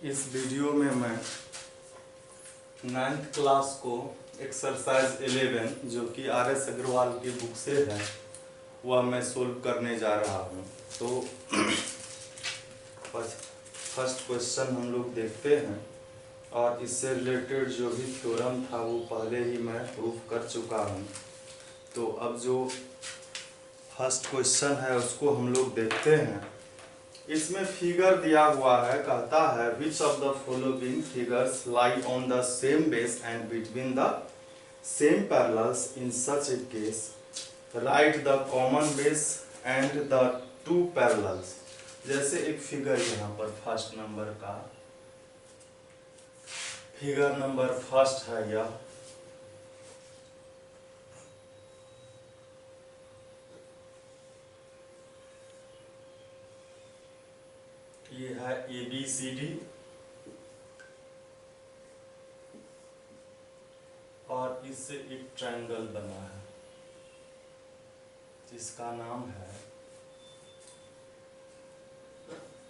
इस वीडियो में मैं 9th क्लास को एक्सरसाइज 11 जो कि RS अग्रवाल की बुक से है वह मैं सोल्व करने जा रहा हूँ। तो फर्स्ट क्वेश्चन हम लोग देखते हैं और इससे रिलेटेड जो भी थ्योरम था वो पहले ही मैं प्रूफ कर चुका हूँ। तो अब जो फर्स्ट क्वेश्चन है उसको हम लोग देखते हैं। इसमें फिगर दिया हुआ है, कहता है which of the following figures lie on the same base and between the same parallels in such A case right the common base and the two parallels. जैसे एक फिगर यहाँ पर फर्स्ट नंबर का फिगर नंबर फर्स्ट है, यह ये है ABCD और इससे एक ट्रायंगल बना है जिसका नाम है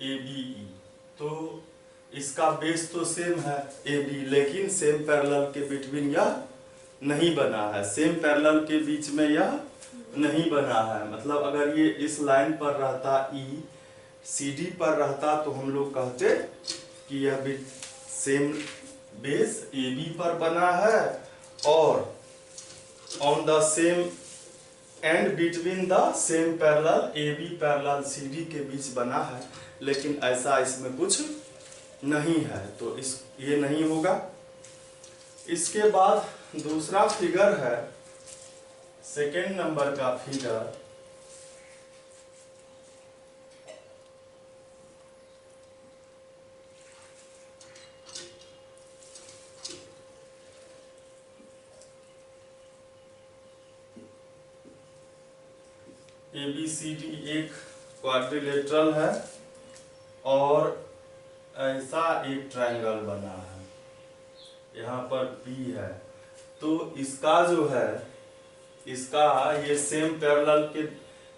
ABE। तो इसका बेस तो सेम है AB, लेकिन सेम पैरेलल के बिटवीन यह नहीं बना है, सेम पैरेलल के बीच में यह नहीं बना है। मतलब अगर ये इस लाइन पर रहता, CD पर रहता, तो हम लोग कहते कि यह भी सेम बेस AB पर बना है और on the same and between the same parallel AB parallel CD के बीच बना है, लेकिन ऐसा इसमें कुछ नहीं है, तो ये नहीं होगा। इसके बाद दूसरा फिगर है, सेकेंड नंबर का फिगर, ABCD एक क्वाड्रिलेटरल है और ऐसा एक ट्रायंगल बना है, यहाँ पर P है। तो इसका जो है, इसका ये सेम पैरेलल के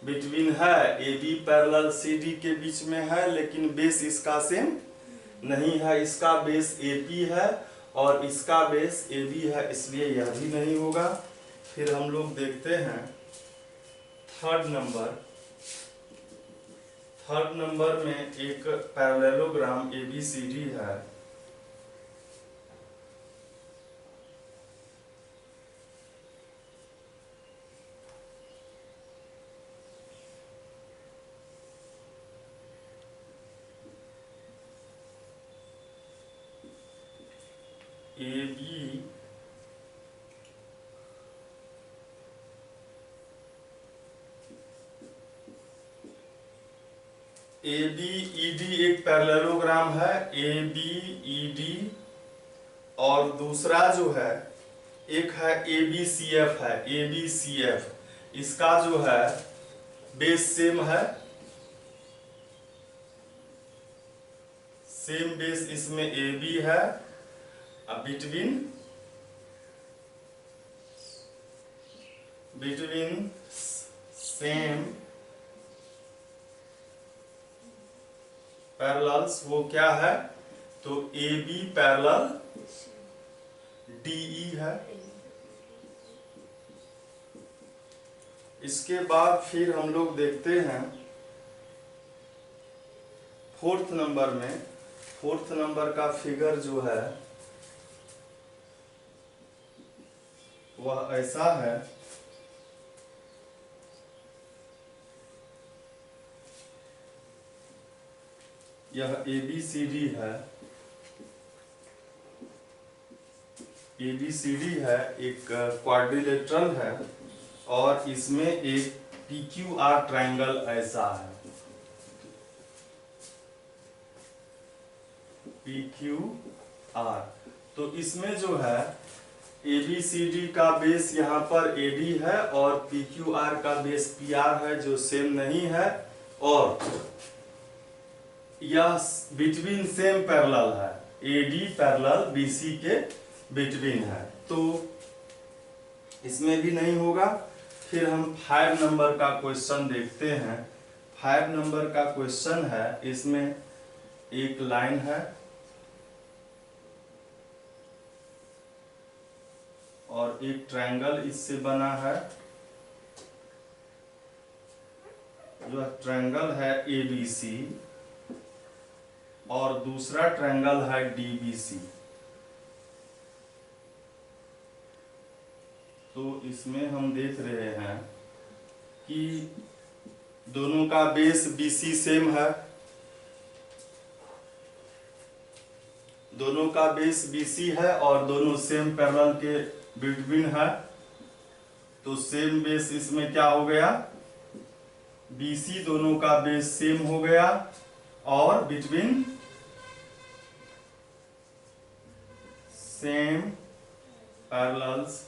बिटवीन है, AB पैरेलल CD के बीच में है, लेकिन बेस इसका सेम नहीं है। इसका बेस AP है और इसका बेस AB है, इसलिए यह भी नहीं होगा। फिर हम लोग देखते हैं थर्ड नंबर में एक पैरेललोग्राम ABCD है। ABED एक पैरेललोग्राम है, ABED, और दूसरा जो है एक है ABCF है, ABCF। इसका जो है बेस सेम है, सेम बेस इसमें AB है, बिटवीन सेम पैरेलल्स वो क्या है, तो AB पैरेलल DE है। इसके बाद फिर हम लोग देखते हैं फोर्थ नंबर का फिगर जो है वह ऐसा है। यह ABCD है, एक क्वाड्रिलेटरल है और इसमें एक PQR ट्रायंगल ऐसा है, PQR। तो इसमें जो है ABCD का बेस यहाँ पर AD है और PQR का बेस PR है, जो सेम नहीं है, और यह बिटवीन सेम पैरेलल है, AD पैरेलल BC के बिटवीन है, तो इसमें भी नहीं होगा। फिर हम 5 नंबर का क्वेश्चन देखते हैं। 5 नंबर का क्वेश्चन है, इसमें एक लाइन है और एक ट्रायंगल इससे बना है। जो ट्रायंगल है ABC और दूसरा ट्रायंगल है DBC। तो इसमें हम देख रहे हैं कि दोनों का बेस BC सेम है, दोनों का बेस BC है और दोनों सेम पैरेलल के बिटवीन है। तो सेम बेस इसमें क्या हो गया, BC दोनों का बेस सेम हो गया और between same parallels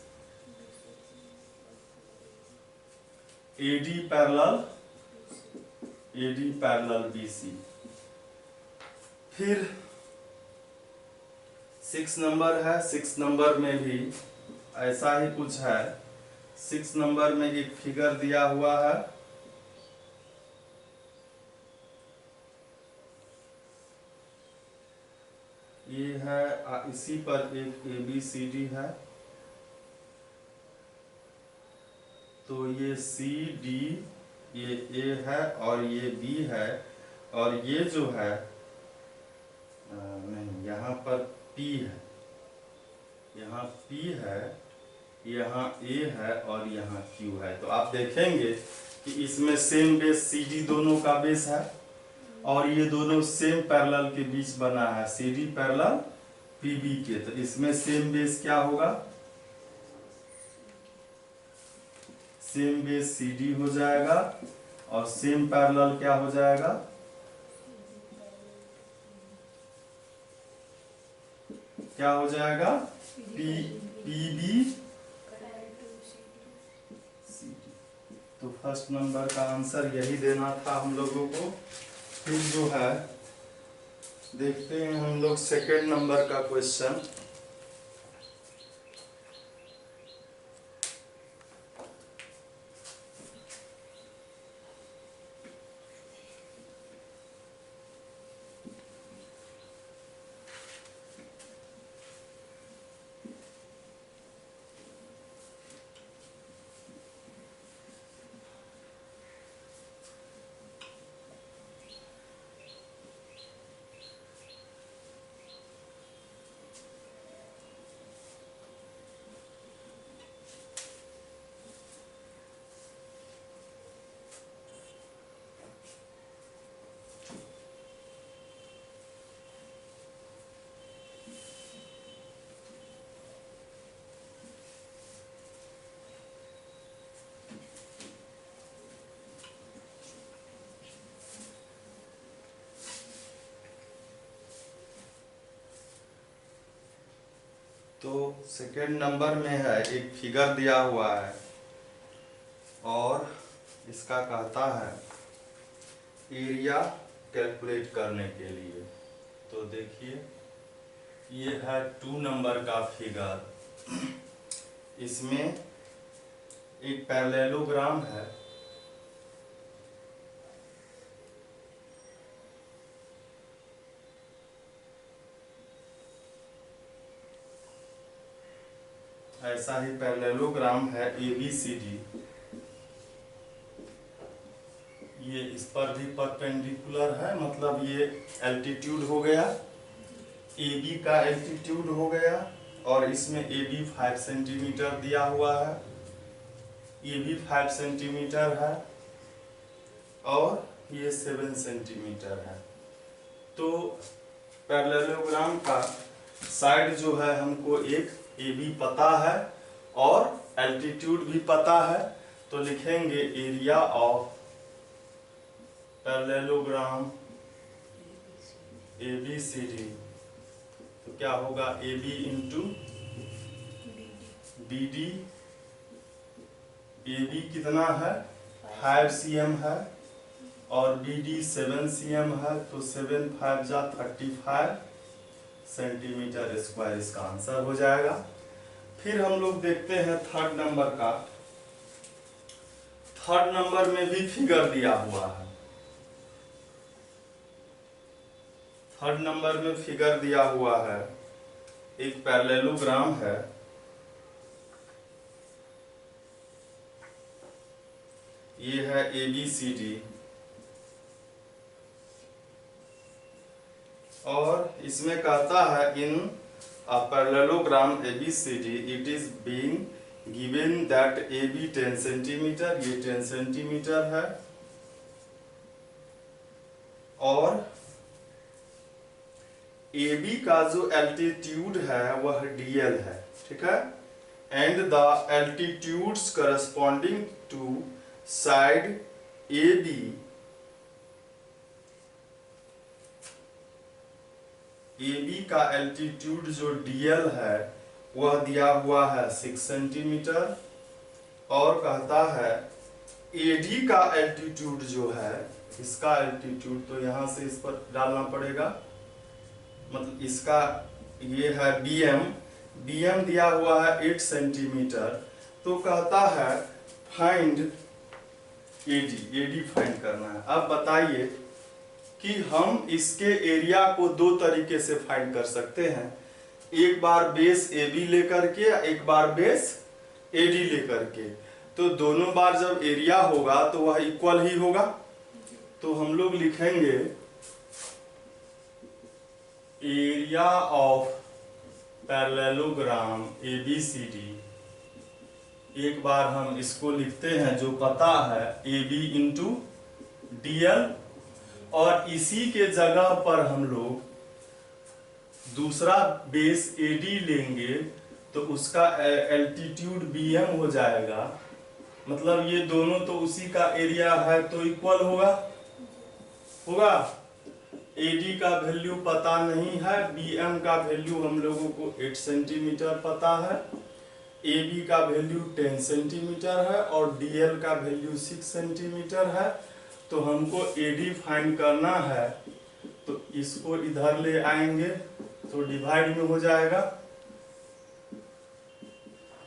AD parallel BC। फिर 6 नंबर है, 6 नंबर में भी ऐसा ही कुछ है। 6 नंबर में एक फिगर दिया हुआ है। ये है, इसी पर एक ABCD है। तो ये CD, ये A है और ये B है और ये जो है नहीं, यहाँ पर P है, यहाँ P है, यहाँ A है और यहाँ Q है। तो आप देखेंगे कि इसमें सेम बेस CD दोनों का बेस है और ये दोनों सेम पैरेलल के बीच बना है, CD पैरेलल PB के। तो इसमें सेम बेस क्या होगा, सेम बेस CD हो जाएगा और सेम पैरेलल क्या हो जाएगा, क्या हो जाएगा, PB CD। तो फर्स्ट नंबर का आंसर यही देना था हम लोगों को। फिर जो है देखते हैं हम लोग सेकेंड नंबर का क्वेश्चन। तो सेकेंड नंबर में है, एक फिगर दिया हुआ है और इसका कहता है एरिया कैलकुलेट करने के लिए। तो देखिए ये है 2 नंबर का फिगर। इसमें एक पैरेललोग्राम है, ऐसा ही पैरेललोग्राम है ABCD। ये इस पर भी परपेंडिकुलर है, मतलब ये एल्टीट्यूड हो गया, AB का एल्टीट्यूड हो गया और इसमें AB 5 सेंटीमीटर दिया हुआ है, ये भी 5 सेंटीमीटर है और ये 7 सेंटीमीटर है। तो पैरेललोग्राम का साइड जो है हमको एक AB पता है और एल्टीट्यूड भी पता है। तो लिखेंगे एरिया ऑफ पैरेललोग्राम ABCD। तो क्या होगा, AB इंटू BD। AB कितना है, 5 cm है और BD 7 cm है। तो 7 5 जा 35 सेंटीमीटर स्क्वायर इसका आंसर हो जाएगा। फिर हम लोग देखते हैं थर्ड नंबर का। थर्ड नंबर में भी फिगर दिया हुआ है। थर्ड नंबर में फिगर दिया हुआ है, एक पैरेललोग्राम है ये है ABCD, और इसमें कहता है in a parallelogram ABCD it is being given that AB 10 centimetre, ये 10 सेंटीमीटर है, और AB का जो एल्टीट्यूड है वह DL है, ठीक है, and the altitudes corresponding to side AB का एल्टीट्यूड जो DL है वह दिया हुआ है 6 सेंटीमीटर, और कहता है AD का एल्टीट्यूड जो है, इसका एल्टीट्यूड तो यहां से इस पर डालना पड़ेगा, मतलब इसका ये है BM दिया हुआ है 8 सेंटीमीटर, तो कहता है फाइंड AD फाइंड करना है। अब बताइए कि हम इसके एरिया को दो तरीके से फाइंड कर सकते हैं, एक बार बेस AB लेकर के, एक बार बेस AD लेकर के। तो दोनों बार जब एरिया होगा तो वह इक्वल ही होगा, तो हम लोग लिखेंगे एरिया ऑफ पैरेललोग्राम ABCD। एक बार हम इसको लिखते हैं जो पता है AB इंटू DL, और इसी के जगह पर हम लोग दूसरा बेस AD लेंगे तो उसका एल्टीट्यूड BM हो जाएगा, मतलब ये दोनों तो उसी का एरिया है तो इक्वल होगा। AD का वैल्यू पता नहीं है, BM का वैल्यू हम लोगों को 8 सेंटीमीटर पता है, AB का वैल्यू 10 सेंटीमीटर है, और DL का वैल्यू 6 सेंटीमीटर है। तो हमको AD फाइंड करना है, तो इसको इधर ले आएंगे तो डिवाइड में हो जाएगा,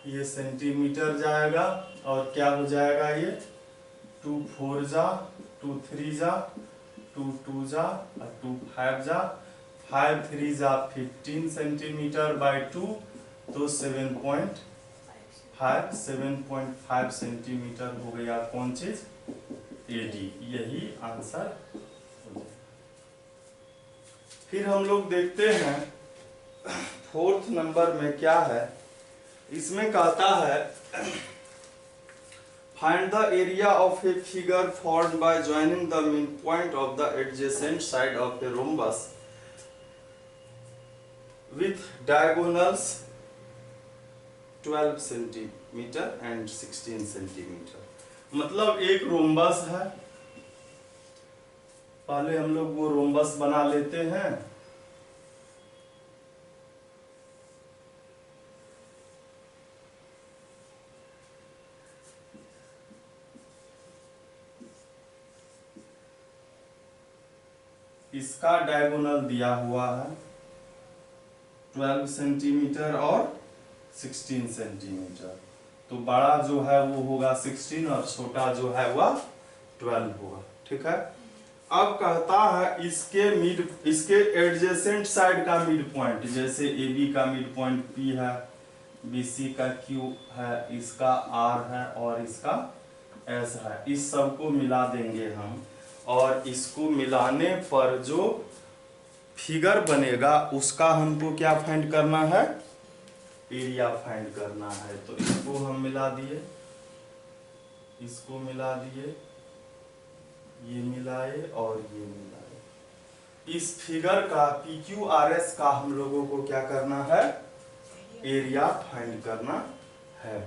ये सेंटीमीटर जाएगा, और क्या हो जाएगा ये 2 4 जा, 2 3 जा, 2 2 जा, और 2 5 जा, 5 3 जा 15 सेंटीमीटर बाय 2, तो 7.5 सेंटीमीटर हो गया कौन चीज AD, यही आंसर हो जाए। फिर हम लोग देखते हैं 4th नंबर में क्या है, इसमें कहता है find the area of a figure formed by joining the mid point of the adjacent side of a rhombus with diagonals 12 centimetre and 16 centimetre. मतलब एक रोम्बस है, पहले हम लोग वो रोम्बस बना लेते हैं। इसका डायगोनल दिया हुआ है 12 सेंटीमीटर और 16 सेंटीमीटर, तो बड़ा जो है वो होगा 16 और छोटा जो है वह 12 होगा, ठीक है। अब कहता है इसके एडजेसेंट साइड का मिड पॉइंट, जैसे AB का मिड पॉइंट P है, BC का Q है, इसका R है और इसका S है, इस सब को मिला देंगे हम, और इसको मिलाने पर जो फिगर बनेगा उसका हमको क्या फाइंड करना है, एरिया फाइंड करना है। तो इसको हम मिला दिए, इसको मिला दिए, ये मिलाए और ये मिलाए, इस फिगर का PQRS का हम लोगों को क्या करना है, एरिया फाइंड करना है।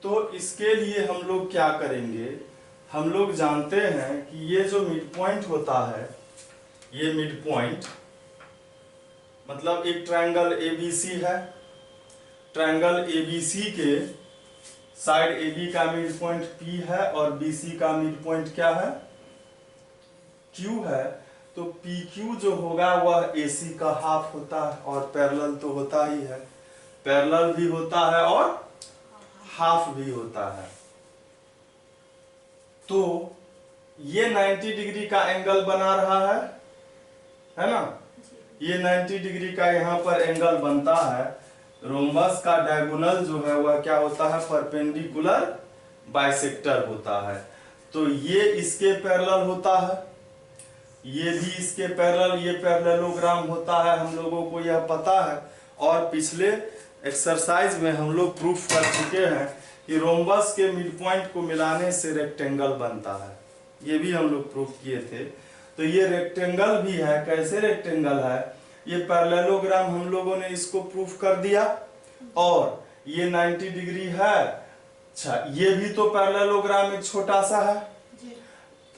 तो इसके लिए हम लोग क्या करेंगे, हम लोग जानते हैं कि ये जो मिड पॉइंट होता है, ये मिड पॉइंट मतलब एक ट्रायंगल ABC है, ट्रायंगल ABC के साइड AB का मिड पॉइंट P है और BC का मिड पॉइंट क्या है, Q है। तो PQ जो होगा वह AC का हाफ होता है, और पैरेलल तो होता ही है, पैरेलल भी होता है और हाफ भी होता है। तो ये 90 डिग्री का एंगल बना रहा है ना, ये 90 डिग्री का यहाँ पर एंगल बनता है। रोम्बस का डायगोनल जो है वह क्या होता है, परपेंडिकुलर बाइसेक्टर होता है। तो ये इसके पैरेलल होता है, ये भी इसके पैरेलल, ये पैरेललोग्राम होता है, हम लोगों को यह पता है। और पिछले एक्सरसाइज में हम लोग प्रूफ कर चुके हैं कि रोम्बस के मिड पॉइंट को मिलाने से रेक्टेंगल बनता है, ये भी हम लोग प्रूफ किए थे। तो ये रेक्टेंगल भी है, कैसे रेक्टेंगल है, ये पैरेललोग्राम हम लोगों ने इसको प्रूफ कर दिया। और ये 90 डिग्री है, अच्छा ये भी तो पैरेललोग्राम एक छोटा सा है,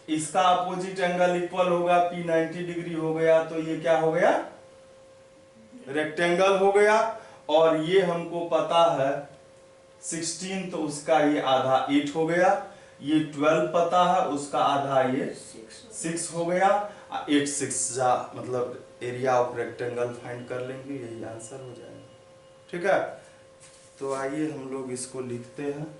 इसका अपोजिट एंगल इक्वल होगा, P 90 डिग्री हो गया, तो ये क्या हो गया, रेक्टेंगल हो गया। और ये हमको पता है 16, तो उसका ये आधा 8 हो गया, ये 12 पता है, उसका आधा ये 6 हो गया। 8 6 जा मतलब एरिया ऑफ रेक्टेंगल फाइंड कर लेंगे, यही आंसर हो जाएगा। ठीक है, तो आइए हम लोग इसको लिखते हैं।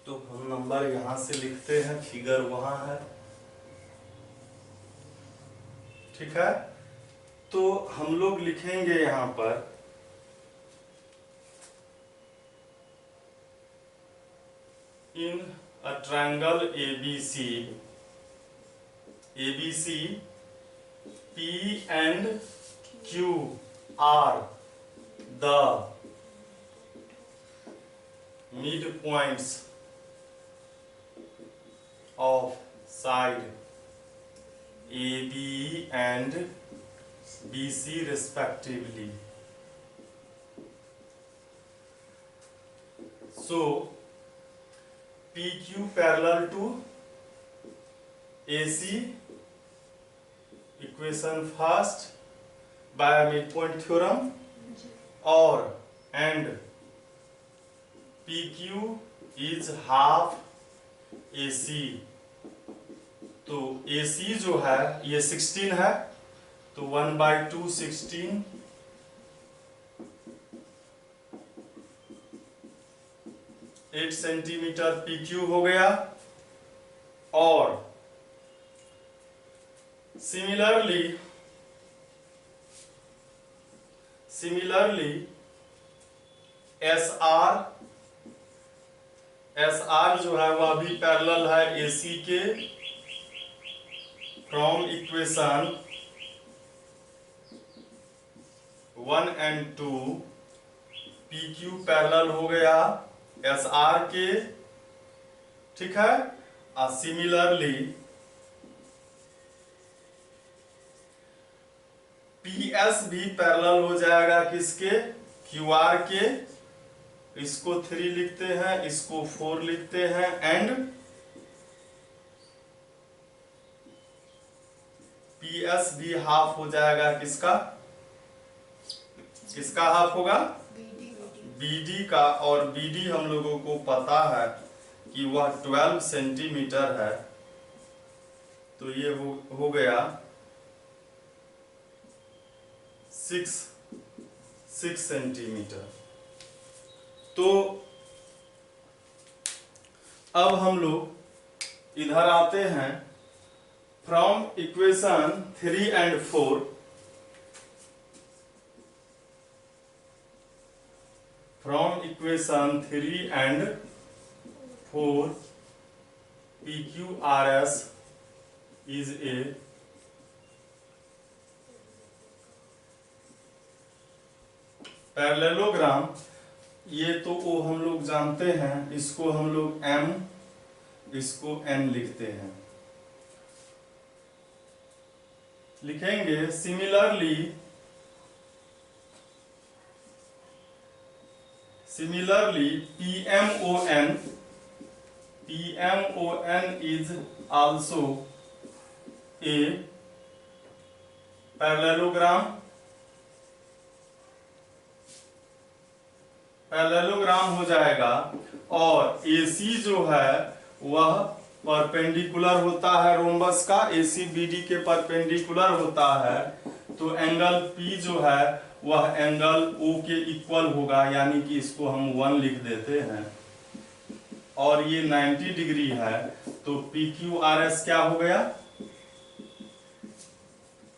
तो हम नंबर यहां से लिखते हैं, फिगर वहां है। ठीक है, तो हम लोग लिखेंगे यहां पर in a triangle ABC P and Q are the midpoints of side AB and BC respectively. So PQ parallel to AC, equation first by midpoint theorem, और and PQ is half AC। तो AC जो है ये 16 है, तो 1/2 16, 8 centimetre PQ हो गया। और सिमिलरली SR जो है वह भी पैरेलल है AC के, from equation 1 and 2 PQ parallel हो गया SR के। ठीक है, और सिमिलरली PS भी पैरेलल हो जाएगा किसके, QR के। इसको 3 लिखते हैं, इसको 4 लिखते हैं, एंड PS भी हाफ हो जाएगा किसका, किसका हाफ होगा, BD का। और BD हम लोगों को पता है कि वह 12 सेंटीमीटर है, तो ये हो गया 6 सेंटीमीटर। तो अब हम लोग इधर आते हैं, from equation 3 and 4, from equation 3 and 4 PQRS is a parallelogram. ये तो वो हम लोग जानते हैं, इसको हम लोग M, इसको N लिखते हैं, लिखेंगे similarly PMON PMON is also a parallelogram. Parallelogram हो जाएगा और AC जो है वह परपेंडिकुलर होता है रोम्बस का, ACBD के परपेंडिकुलर होता है, तो एंगल P जो है वह एंगल O के इक्वल होगा, यानी कि इसको हम 1 लिख देते हैं। और ये 90 डिग्री है, तो PQRS क्या हो गया?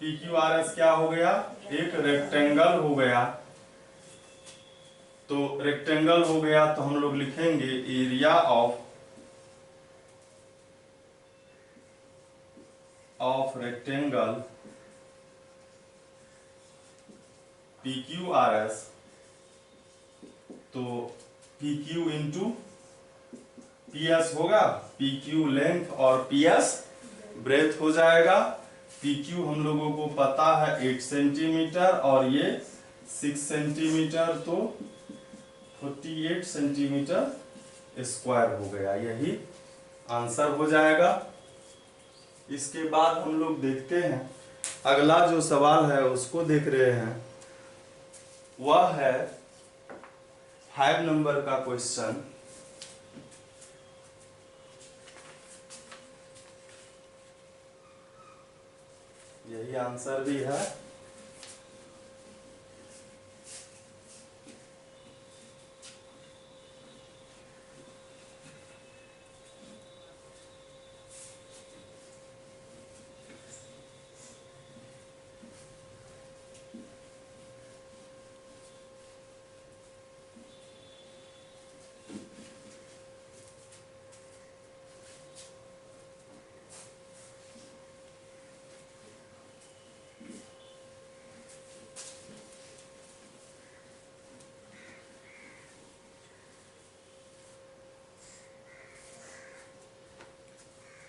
PQRS क्या हो गया? एक रेक्टेंगल हो गया। तो रेक्टेंगल हो गया तो हम लोग लिखेंगे एरिया ऑफ रेक्टेंगल PQRS, तो PQ इंटू PS होगा, PQ लेंथ और PS ब्रेथ हो जाएगा। PQ हम लोगों को पता है 8 सेंटीमीटर और ये 6 सेंटीमीटर, तो 48 सेंटीमीटर स्क्वायर हो गया। यही आंसर हो जाएगा। इसके बाद हम लोग देखते हैं अगला जो सवाल है उसको देख रहे हैं, वह है 5 नंबर का क्वेश्चन। यही आंसर भी है।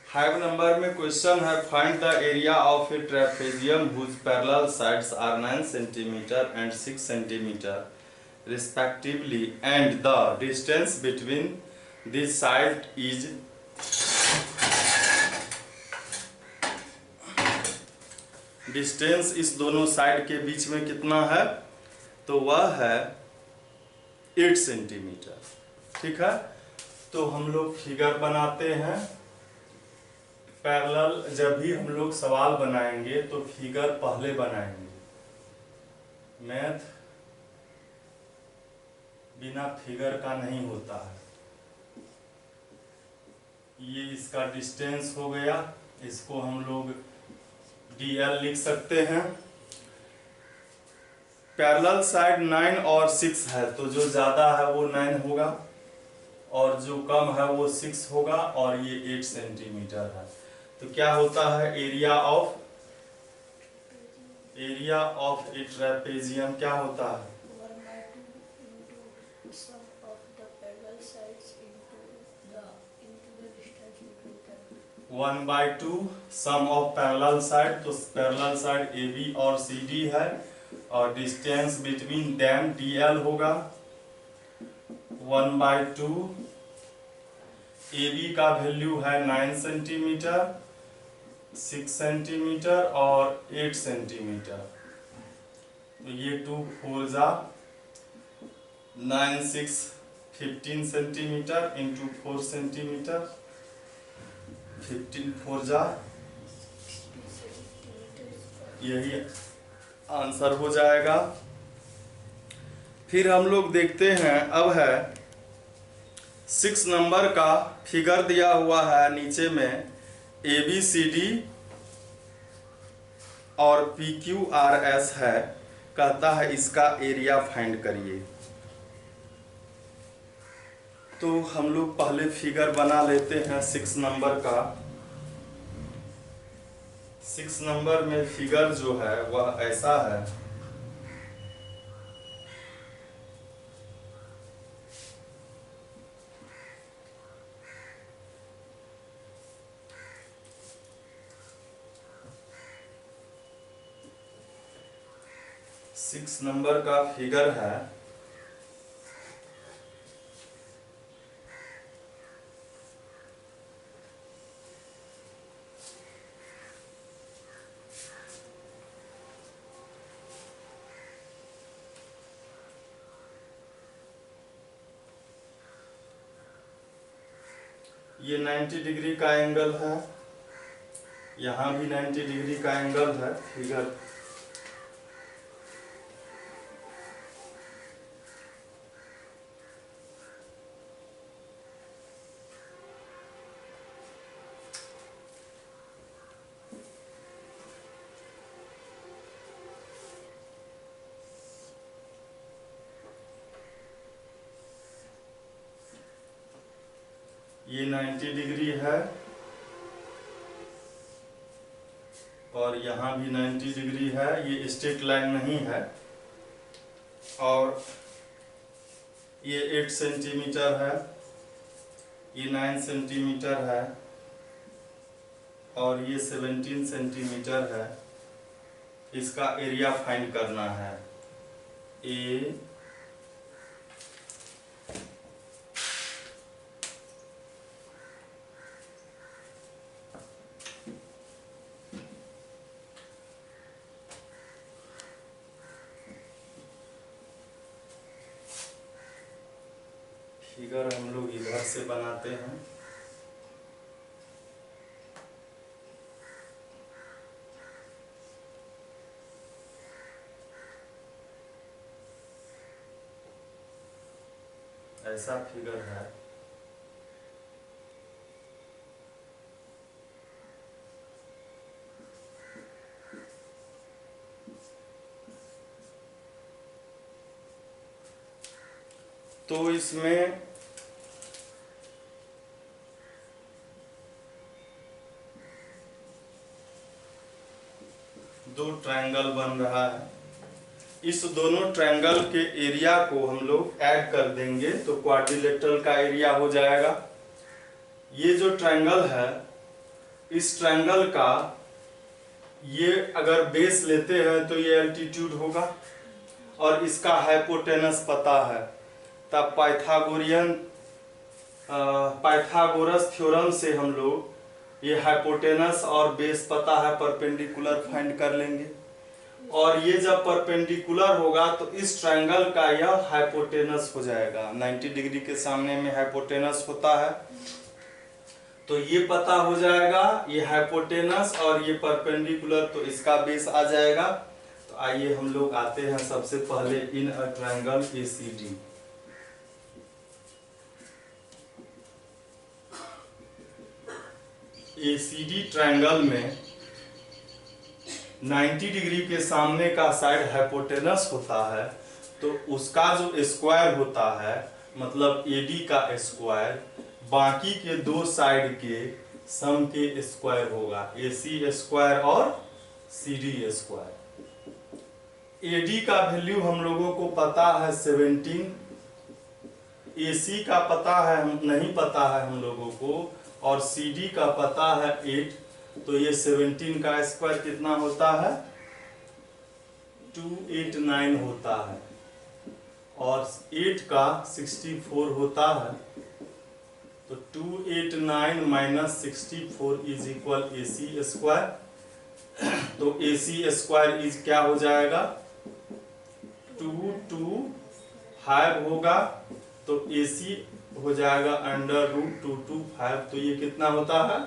फाइव नंबर में क्वेश्चन है, find the area of a trapezium whose parallel sides are 9 centimetre and 6 centimetre respectively and the distance between this side is. Distance इस दोनों साइड के बीच में कितना है? तो वह है 8 सेंटीमीटर। ठीक है, तो हम लोग फिगर बनाते हैं। पैरेलल जब भी हम लोग सवाल बनाएंगे तो फिगर पहले बनाएंगे। मैथ बिना फिगर का नहीं होता है। ये इसका डिस्टेंस हो गया, इसको हम लोग DL लिख सकते हैं। पैरेलल साइड 9 और 6 है, तो जो ज्यादा है वो 9 होगा और जो कम है वो 6 होगा, और ये 8 सेंटीमीटर है। तो क्या होता है एरिया ऑफ ए ट्रेपेजियम क्या होता है? 1/2 सम ऑफ पैरेलल साइड। तो पैरेलल साइड AB और CD है और डिस्टेंस बिटवीन देम DL होगा। 1/2 AB का वैल्यू है 9 सेंटीमीटर, 6 सेंटीमीटर और 8 सेंटीमीटर। तो ये 2 4 जा 9 6 15 सेंटीमीटर इंटू 4 सेंटीमीटर, 15 4 जा, यही आंसर हो जाएगा। फिर हम लोग देखते हैं, अब है 6 नंबर का फिगर दिया हुआ है नीचे में, ABCD और PQRS है। कहता है इसका एरिया फाइंड करिए। तो हम लोग पहले फिगर बना लेते हैं 6 नंबर का। 6 नंबर में फिगर जो है वह ऐसा है। सिक्स नंबर का फिगर है, ये 90 डिग्री का एंगल है, यहाँ भी 90 डिग्री का एंगल है। फिगर ये 90 डिग्री है और यहाँ भी 90 डिग्री है। ये स्ट्रेट लाइन नहीं है। और ये 8 सेंटीमीटर है, ये 9 सेंटीमीटर है और ये 17 सेंटीमीटर है। इसका एरिया फाइंड करना है। ए फिगर हम लोग इधर से बनाते हैं। ऐसा फिगर है। तो इसमें दो ट्रायंगल बन रहा है। इस दोनों ट्रायंगल के एरिया को हम लोग ऐड कर देंगे तो क्वाड्रिलेटरल का एरिया हो जाएगा। ये जो ट्रायंगल है, इस ट्रायंगल का ये अगर बेस लेते हैं तो ये एल्टीट्यूड होगा और इसका हाइपोटेनस पता है। तब पाइथागोरस थ्योरम से हम लोग ये हाइपोटेनस और बेस पता है, परपेंडिकुलर फाइंड कर लेंगे। और ये जब परपेंडिकुलर होगा तो इस ट्रायंगल का यह हाइपोटेनस हो जाएगा। 90 डिग्री के सामने में हाइपोटेनस होता है तो ये पता हो जाएगा, ये हाइपोटेनस और ये परपेंडिकुलर, तो इसका बेस आ जाएगा। तो आइए हम लोग आते हैं सबसे पहले in a triangle ACD. ACD triangle में 90 डिग्री के सामने का साइड हाइपोटेनस होता है तो उसका जो स्क्वायर होता है, मतलब एडी का स्क्वायर, बाकी के दो साइड के सम के स्क्वायर होगा, एसी स्क्वायर और सीडी स्क्वायर। एडी का वैल्यू हम लोगों को पता है 17, एसी का पता है नहीं पता है हम लोगों को, और सीडी का पता है 8। तो ये 17 का स्क्वायर कितना होता है? 289 होता है और 8 का 64 होता है। तो 289 minus 64 is equal AC square. तो एसी स्क्वायर इज क्या हो जाएगा? 225 होगा। तो एसी हो जाएगा √225। तो ये कितना होता है?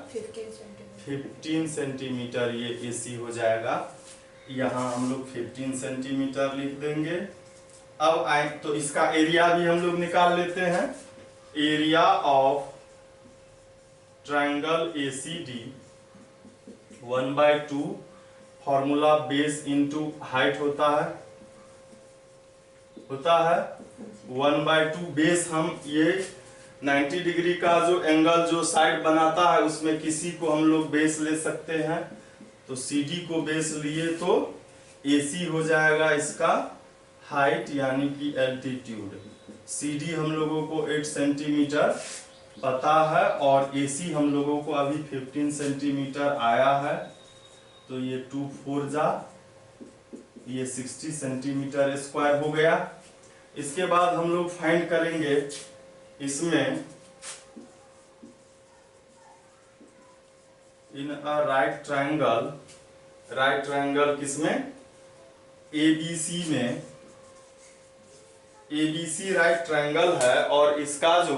15 सेंटीमीटर ये एसी हो जाएगा। यहाँ हम लोग 15 सेंटीमीटर लिख देंगे। अब आए तो इसका एरिया भी हम लोग निकाल लेते हैं। Area of triangle ACD 1/2 formula base into height होता है 1/2 बेस। हम ये 90 डिग्री का जो एंगल जो साइड बनाता है उसमें किसी को हम लोग बेस ले सकते हैं। तो CD को बेस लिए तो AC हो जाएगा इसका हाइट यानी कि एल्टीट्यूड। CD हम लोगों को 8 सेंटीमीटर पता है और AC हम लोगों को अभी 15 सेंटीमीटर आया है। तो ये 2 4 जा ये 60 सेंटीमीटर स्क्वायर हो गया। इसके बाद हम लोग फाइंड करेंगे इसमें इन अ राइट ट्रायंगल किसमें? ABC में। ABC राइट ट्रायंगल है और इसका जो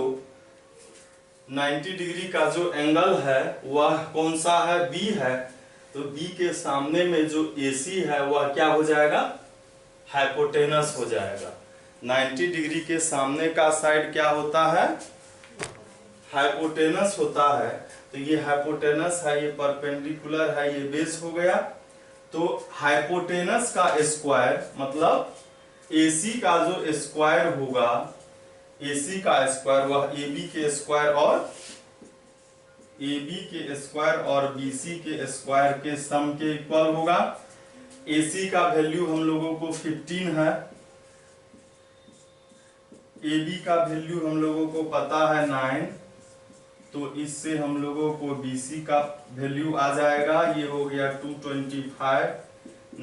90 डिग्री का जो एंगल है वह कौन सा है, बी है। तो बी के सामने में जो AC है वह क्या हो जाएगा, हाइपोटेनस हो जाएगा। 90 डिग्री के सामने का साइड क्या होता है, हाइपोटेनस होता है। तो ये हाइपोटेनस है, ये परपेंडिकुलर है, ये बेस हो गया। तो हाइपोटेनस का स्क्वायर मतलब AC का जो स्क्वायर होगा, AC का स्क्वायर वह AB के स्क्वायर और AB के स्क्वायर और BC के स्क्वायर के सम के इक्वल होगा। AC का वैल्यू हम लोगों को 15 है, AB का वैल्यू हम लोगों को पता है 9। तो इससे हम लोगों को BC का वैल्यू आ जाएगा, ये हो गया 225,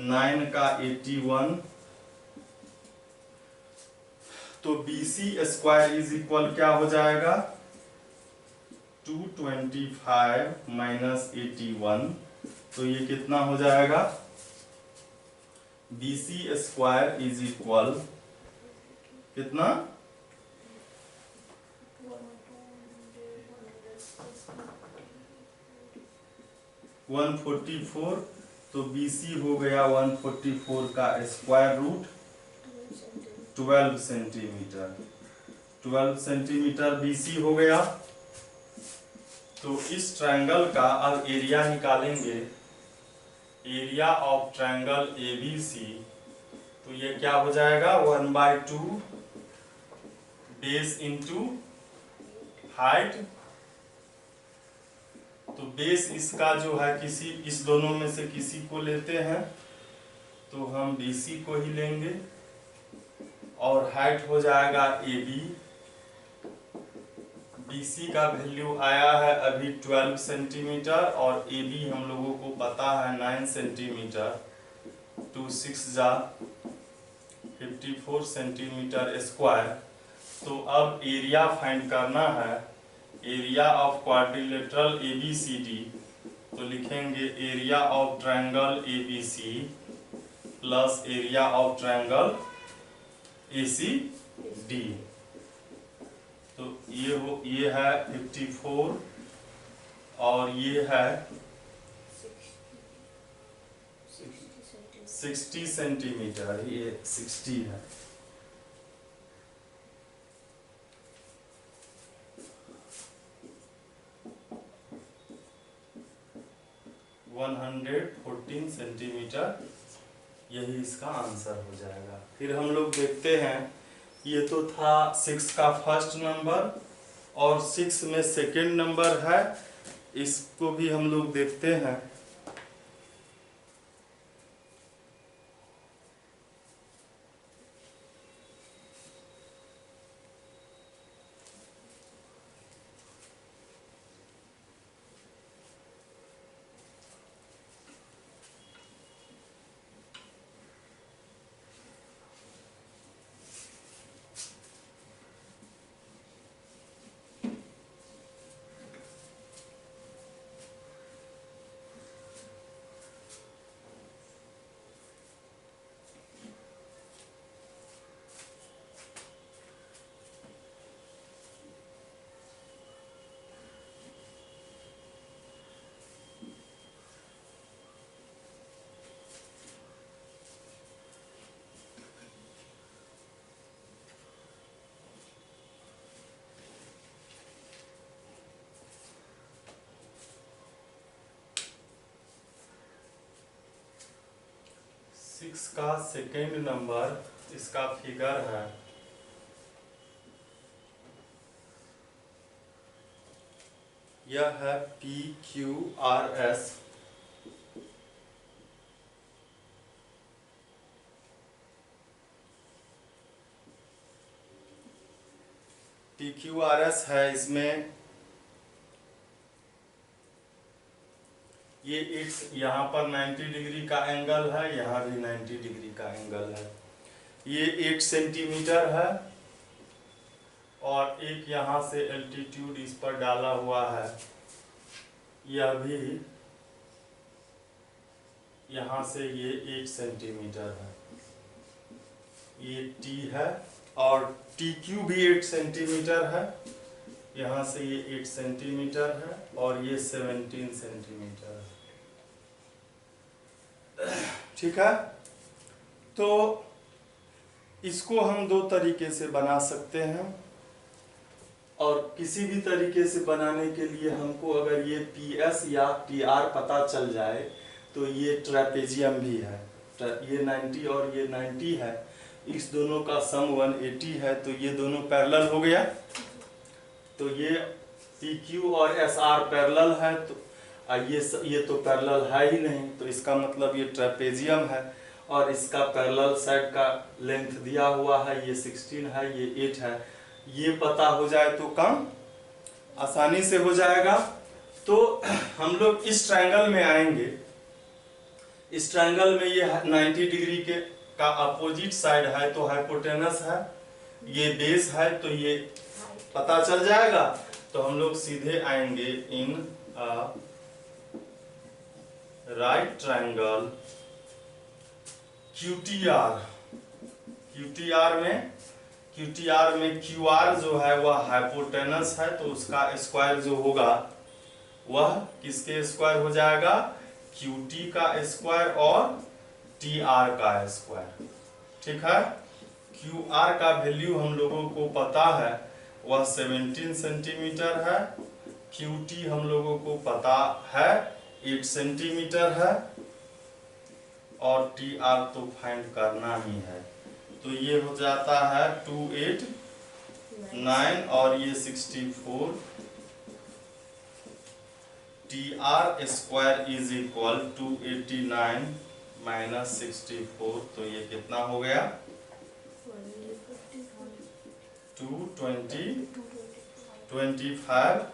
9 का 81। तो BC स्क्वायर इज इक्वल क्या हो जाएगा, 225 माइनस 81। तो ये कितना हो जाएगा, BC स्क्वायर इज इक्वल कितना, 144। तो BC हो गया 144 का square root 12 centimetre. 12 centimetre BC हो गया। तो इस ट्रायंगल का अब एरिया निकालेंगे, एरिया ऑफ ट्रायंगल ABC। तो ये क्या हो जाएगा, 1/2 बेस इंटू हाइट। तो बेस इसका जो है किसी इस दोनों में से किसी को लेते हैं, तो हम BC को ही लेंगे। और हाइट हो जाएगा AB। BC का वैल्यू आया है अभी 12 सेंटीमीटर और AB हम लोगों को पता है 9 सेंटीमीटर। 2 6 जा 54 सेंटीमीटर स्क्वायर। तो अब एरिया फाइंड करना है, एरिया ऑफ क्वाड्रिलेटरल ABCD। तो लिखेंगे area of triangle ABC plus area of triangle ACD। तो ये है 54 और ये है 60 सेंटीमीटर, ये 60 है। वन 114 सेंटीमीटर, यही इसका आंसर हो जाएगा। फिर हम लोग देखते हैं, ये तो था 6 का फर्स्ट नंबर और 6 में सेकेंड नंबर है, इसको भी हम लोग देखते हैं। सिक्स का सेकेंड नंबर, इसका फिगर है, यह है PQRS। PQRS है, इसमें ये यहाँ पर 90 डिग्री का एंगल है, यहाँ भी 90 डिग्री का एंगल है। ये 8 सेंटीमीटर है और एक यहाँ से एल्टीट्यूड इस पर डाला हुआ है, यह भी यहाँ से ये 8 सेंटीमीटर है। ये T है और TQ भी 8 सेंटीमीटर है यहाँ से ये 8 सेंटीमीटर है और ये 17 सेंटीमीटर है। ठीक है, तो इसको हम दो तरीके से बना सकते हैं, और किसी भी तरीके से बनाने के लिए हमको अगर ये PS या TR पता चल जाए तो ये ट्रेपेजियम भी है, ये 90 और ये 90 है, इस दोनों का सम 180 है, तो ये दोनों पैरेलल हो गया। तो ये PQ और SR पैरेलल है, तो ये तो पैरेलल है ही नहीं, तो इसका मतलब ये ट्रेपेजियम है, और इसका पैरेलल साइड का लेंथ दिया हुआ है, ये 16 है, ये 8 है। ये पता हो जाए तो काम आसानी से हो जाएगा। तो हम लोग इस ट्रायंगल में आएंगे। इस ट्रायंगल में ये 90 डिग्री के का अपोजिट साइड है, तो हाइपोटेनस है, ये बेस है, तो ये पता चल जाएगा। तो हम लोग सीधे आएंगे इन राइट ट्रायंगल QTR में QR जो है वह हाइपोटेनस है, तो उसका स्क्वायर जो होगा वह किसके स्क्वायर हो जाएगा, QT का स्क्वायर और TR का स्क्वायर। ठीक है, QR का वैल्यू हम लोगों को पता है वह 17 सेंटीमीटर है, QT हम लोगों को पता है 8 सेंटीमीटर है, और TR तो फाइंड करना ही है। तो ये हो जाता है 289 और ये 64। TR square is equal 289 minus 64, तो ये कितना हो गया 225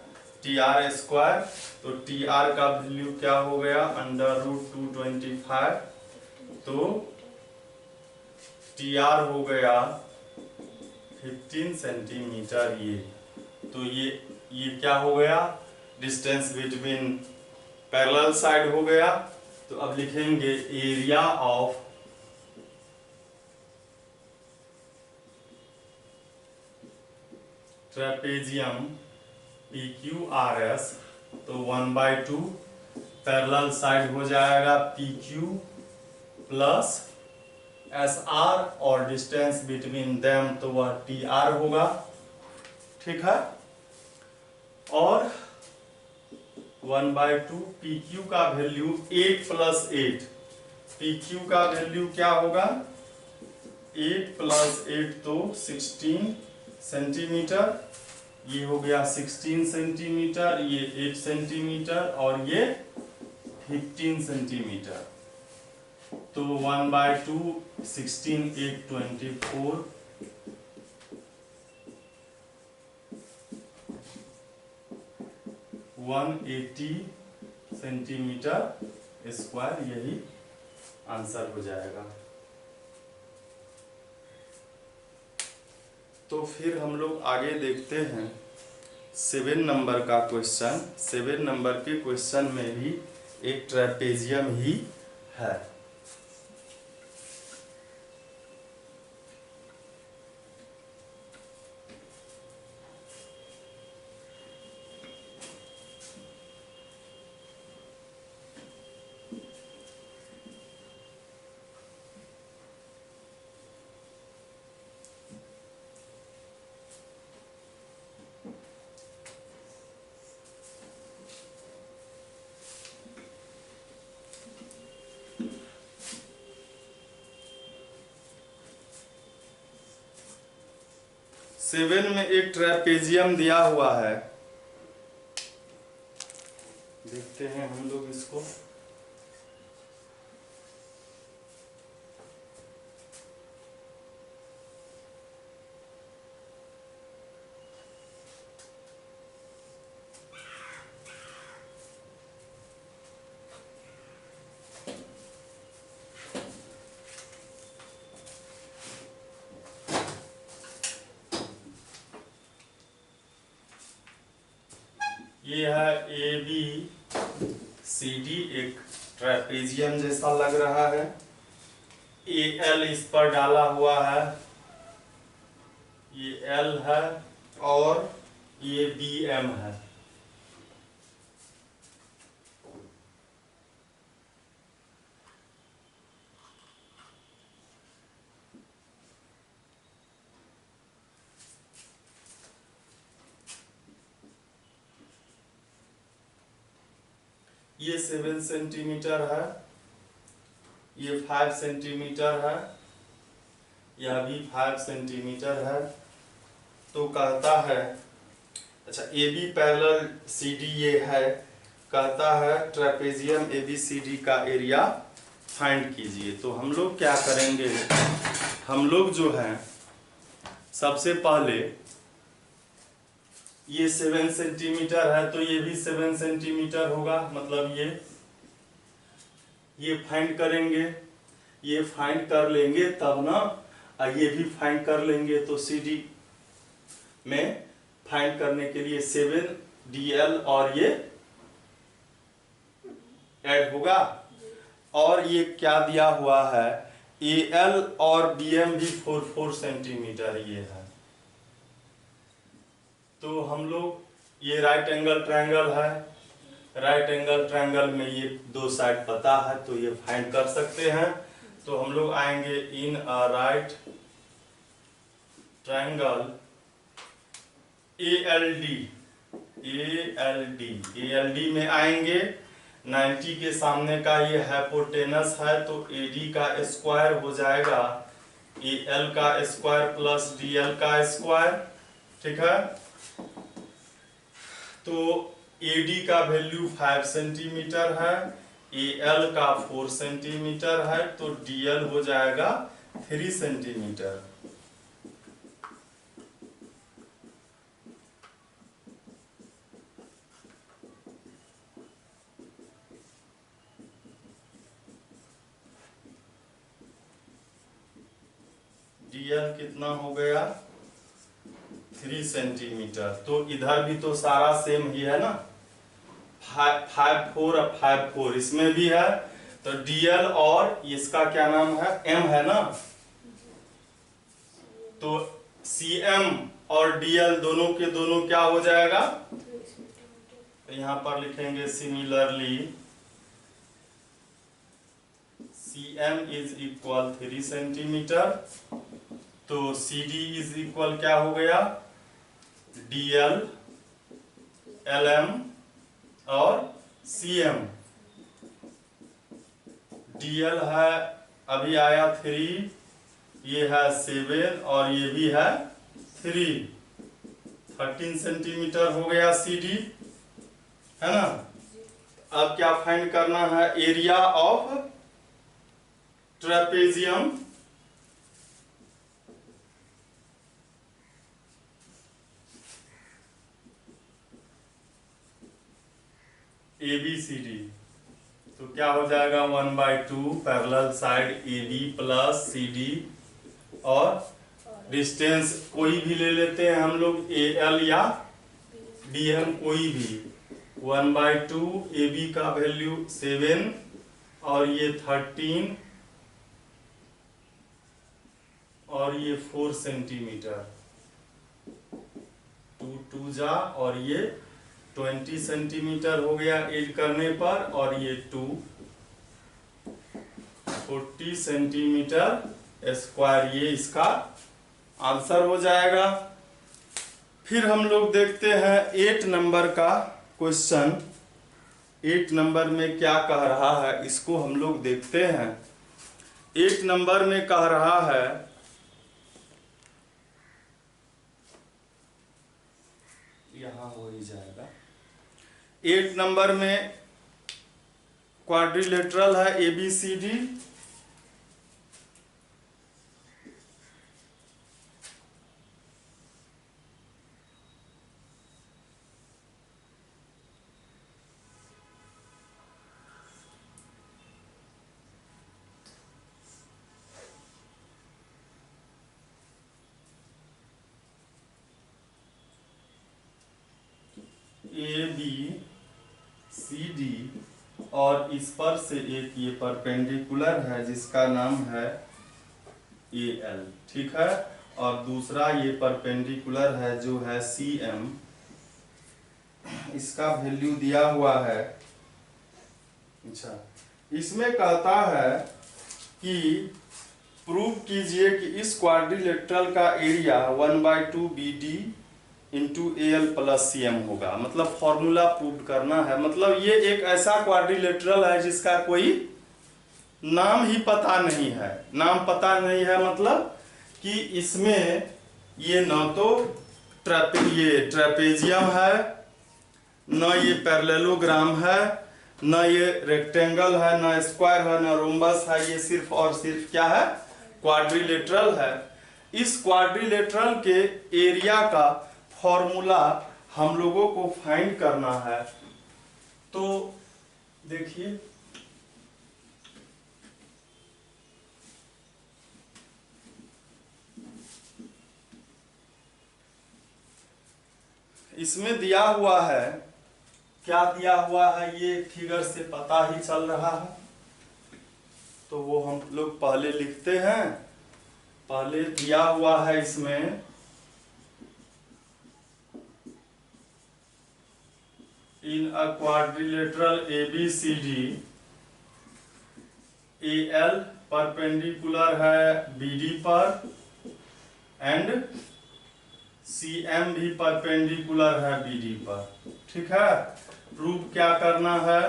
TR स्क्वायर। तो TR का वैल्यू क्या हो गया √225, तो TR हो गया 15 सेंटीमीटर। ये तो ये क्या हो गया, डिस्टेंस बिटवीन पैरेलल साइड हो गया। तो अब लिखेंगे एरिया ऑफ ट्रेपेजियम PQRS, तो 1/2 पैरेलल साइड हो जाएगा PQ प्लस SR, और डिस्टेंस बिटवीन देम तो वह TR होगा। ठीक है, और 1/2 PQ का वैल्यू 8 प्लस 8, PQ का वैल्यू क्या होगा 8 प्लस 8 तो 16 सेंटीमीटर, ये हो गया 16 सेंटीमीटर, ये 8 सेंटीमीटर और ये 15 सेंटीमीटर। तो 1/2 16 8 24, 180 सेंटीमीटर स्क्वायर, यही आंसर हो जाएगा। तो फिर हम लोग आगे देखते हैं 7 नंबर का क्वेश्चन। 7 नंबर के क्वेश्चन में भी एक ट्रेपेजियम ही है। सेवन में एक ट्रेपेजियम दिया हुआ है, देखते हैं हम लोग इसको। ये है ABCD, एक ट्रेपेजियम जैसा लग रहा है। AL इस पर डाला हुआ है, ये L है और ये बी एम है। ये 7 सेंटीमीटर है, ये 5 सेंटीमीटर है, यह भी 5 सेंटीमीटर है। तो कहता है, अच्छा A B parallel C D ये है, कहता है trapezium A B C D का एरिया फाइंड कीजिए। तो हम लोग क्या करेंगे, हम लोग जो है सबसे पहले ये 7 सेंटीमीटर है तो ये भी 7 सेंटीमीटर होगा, मतलब ये फाइंड करेंगे, ये फाइंड कर लेंगे तब ना, ये भी फाइंड कर लेंगे। तो सी डी में फाइंड करने के लिए 7 DL और ये ऐड होगा। और ये क्या दिया हुआ है, AL और BM भी 4 सेंटीमीटर ये है। तो हम लोग ये राइट एंगल ट्रायंगल है, राइट एंगल ट्रायंगल में ये दो साइड पता है तो ये फाइंड कर सकते हैं। तो हम लोग आएंगे इन अ राइट ट्रायंगल ALD में आएंगे, 90 के सामने का ये हाइपोटेनस है तो AD का स्क्वायर हो जाएगा AL का स्क्वायर प्लस DL का स्क्वायर, ठीक है। तो AD का वैल्यू 5 सेंटीमीटर है, AL का 4 सेंटीमीटर है, तो DL हो जाएगा 3 सेंटीमीटर। DL कितना हो गया, 3 सेंटीमीटर। तो इधर भी तो सारा सेम ही है ना, 5 4 और 5 4 इसमें भी है। तो DL और इसका क्या नाम है, M है ना, तो CM और DL दोनों के दोनों क्या हो जाएगा, तो यहां पर लिखेंगे similarly CM is equal 3 centimetre. तो CD इज इक्वल क्या हो गया, DL LM और CM। DL है अभी आया 3, ये है 7 और ये भी है 3, 13 सेंटीमीटर हो गया CD, है ना। अब क्या फाइंड करना है, एरिया ऑफ ट्रेपेजियम ABCD। तो क्या हो जाएगा 1/2 parallel side AB plus CD, और डिस्टेंस कोई भी ले लेते हैं हम लोग, AL या BM कोई भी। 1/2 AB का वैल्यू 7 और ये 13 और ये 4 सेंटीमीटर, 2 जा और ये 20 सेंटीमीटर हो गया ऐड करने पर, और ये 40 सेंटीमीटर स्क्वायर, ये इसका आंसर हो जाएगा। फिर हम लोग देखते हैं 8 नंबर का क्वेश्चन। 8 नंबर में क्या कह रहा है, इसको हम लोग देखते हैं। 8 नंबर में कह रहा है, यहां हो ही जाएगा। 8 नंबर में क्वाड्रिलेटरल है ABCD, ABCD, और इस पर से एक ये परपेंडिकुलर है जिसका नाम है AL, ठीक है। और दूसरा ये परपेंडिकुलर है जो है CM, इसका वैल्यू दिया हुआ है। अच्छा, इसमें कहता है कि प्रूव कीजिए कि इस क्वाड्रिलेटरल का area 1/2 BD into AL plus CM होगा। मतलब फॉर्मूला प्रूव करना है। मतलब ये एक ऐसा क्वाड्रिलेटरल है जिसका कोई नाम ही पता नहीं है। नाम पता नहीं है मतलब कि इसमें ये न तो ये ट्रेपेजियम है, न ये पैरेललोग्राम है, न ये रेक्टेंगल है, न स्क्वायर है, न रोम्बस है। ये सिर्फ और सिर्फ क्या है? क्वाड्रिलेटरल है। इस क्वाड्रिलेटरल के एरिया का फॉर्मूला हम लोगों को फाइंड करना है। तो देखिए, इसमें दिया हुआ है, क्या दिया हुआ है ये फिगर से पता ही चल रहा है। तो वो हम लोग पहले लिखते हैं। पहले दिया हुआ है इसमें in a quadrilateral ABCD AL perpendicular है BD पर एंड CM भी परपेंडिकुलर है BD पर। ठीक है। प्रूव क्या करना है?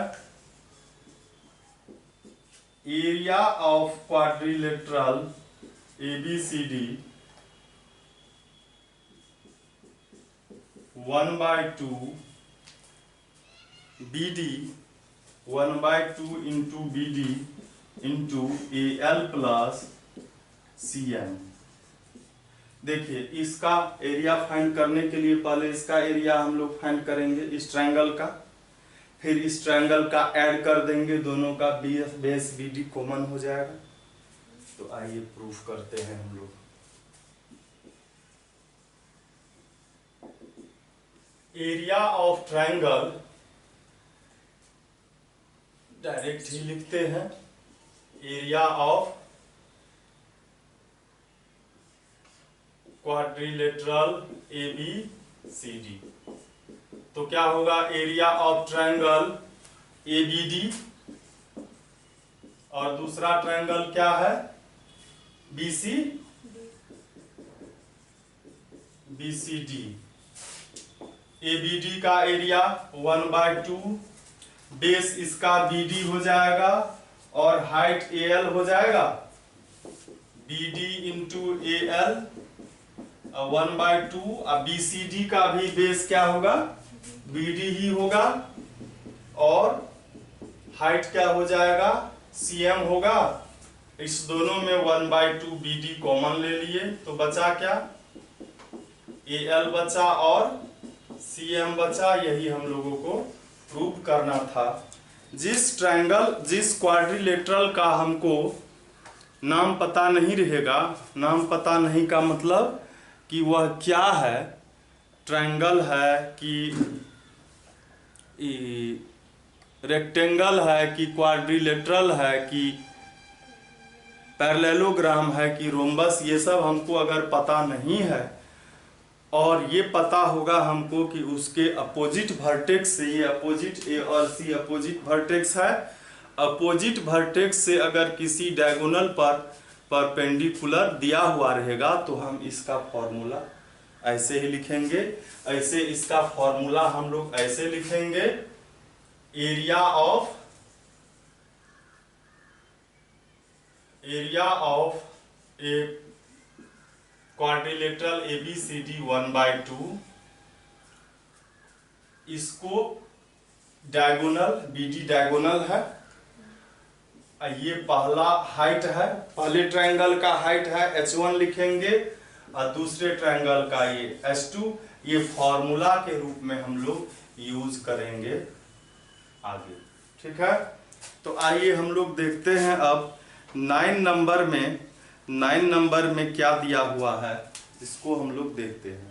Area of quadrilateral ABCD 1/2 BD 1/2 into BD into AL plus CM। देखिए, इसका एरिया फाइंड करने के लिए पहले इसका एरिया हम लोग फाइंड करेंगे, इस ट्रायंगल का। फिर इस ट्रायंगल का ऐड कर देंगे, दोनों का बेस BD कॉमन हो जाएगा। तो आइए प्रूफ करते हैं हम लोग। एरिया ऑफ ट्रायंगल डायरेक्ट ही लिखते हैं। Area of quadrilateral ABCD। तो क्या होगा? एरिया ऑफ ट्रायंगल ABD और दूसरा ट्रायंगल क्या है? BCD। ABD का एरिया 1/2, बेस इसका BD हो जाएगा और हाइट AL हो जाएगा। BD into AL 1/2। अब BCD का भी बेस क्या होगा? BD ही होगा और हाइट क्या हो जाएगा? CM होगा। इस दोनों में 1/2 BD कॉमन ले लिए तो बचा क्या? AL बचा और CM बचा। यही हम लोगों को प्रूव करना था। जिस क्वाड्रिलेटरल का हमको नाम पता नहीं रहेगा, नाम पता नहीं का मतलब कि वह क्या है, ट्रायंगल है कि रेक्टेंगल है कि क्वाड्रिलेटरल है कि पैरेललोग्राम है कि रोम्बस, ये सब हमको अगर पता नहीं है और ये पता होगा हमको कि उसके अपोजिट वर्टेक्स से, ये अपोजिट A और C अपोजिट वर्टेक्स है, अपोजिट वर्टेक्स से अगर किसी डायगोनल पर परपेंडिकुलर दिया हुआ रहेगा तो हम इसका फॉर्मूला ऐसे ही लिखेंगे। ऐसे इसका फॉर्मूला हम लोग ऐसे लिखेंगे। Area of a quadrilateral ABCD 1/2, इसको डायगोनल BD डायगोनल है। ये पहला हाइट है, पहले ट्रायंगल का हाइट है H1 लिखेंगे और दूसरे ट्रायंगल का ये H2। ये फॉर्मूला के रूप में हम लोग यूज करेंगे आगे। ठीक है। तो आइए हम लोग देखते हैं अब 9 नंबर में क्या दिया हुआ है, इसको हम लोग देखते हैं।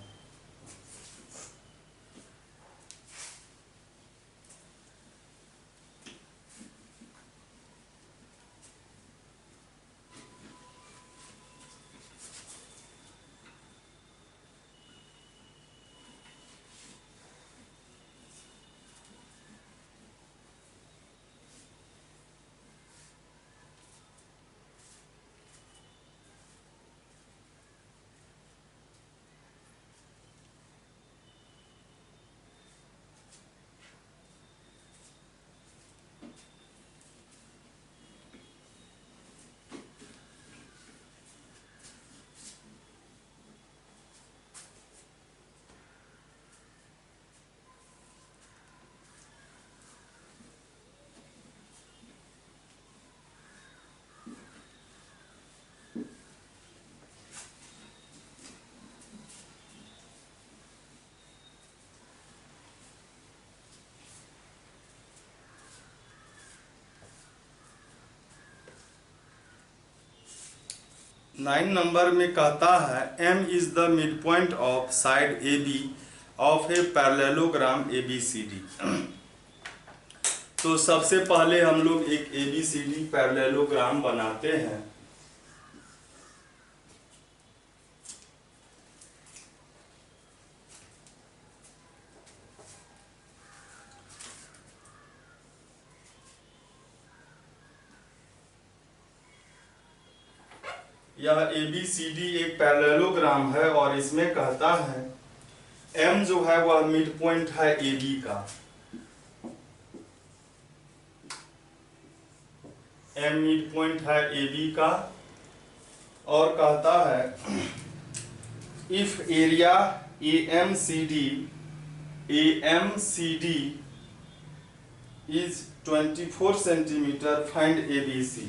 9 नंबर में कहता है M is the mid point of side A B of a parallelogram ABCD। तो सबसे पहले हम लोग एक ABCD पैरेललोग्राम बनाते हैं। यह ABCD एक पैरेललोग्राम है और इसमें कहता है M जो है वह मिड पॉइंट है AB का। M मिड पॉइंट है AB का और कहता है if area AMCD is 24 centimetre find ABC।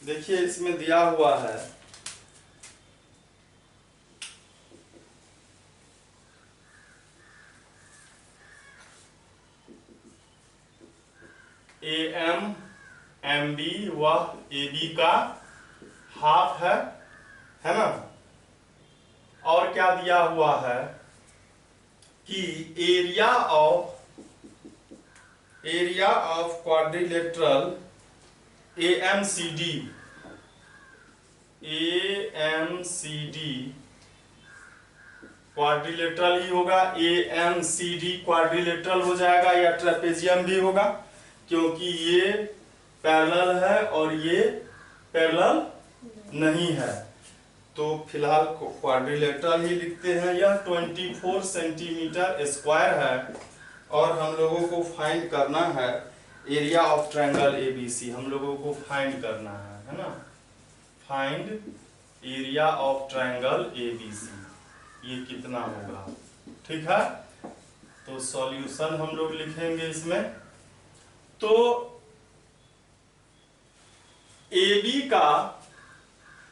देखिए इसमें दिया हुआ है AM MB व AB का हाफ है ना। और क्या दिया हुआ है कि area of quadrilateral AMCD quadrilateral ही होगा। AMCD क्वाड्रिलेटरल हो जाएगा या ट्रेपेजियम भी होगा, क्योंकि ये पैरेलल है और ये पैरेलल नहीं है। तो फिलहाल क्वाड्रिलेटरल ही लिखते हैं। यह 24 सेंटीमीटर स्क्वायर है और हम लोगों को फाइंड करना है एरिया ऑफ ट्रायंगल ABC। हम लोगों को फाइंड करना है ना। Find area of triangle ABC, ये कितना होगा। ठीक है, तो सॉल्यूशन हम लोग लिखेंगे इसमें। तो AB का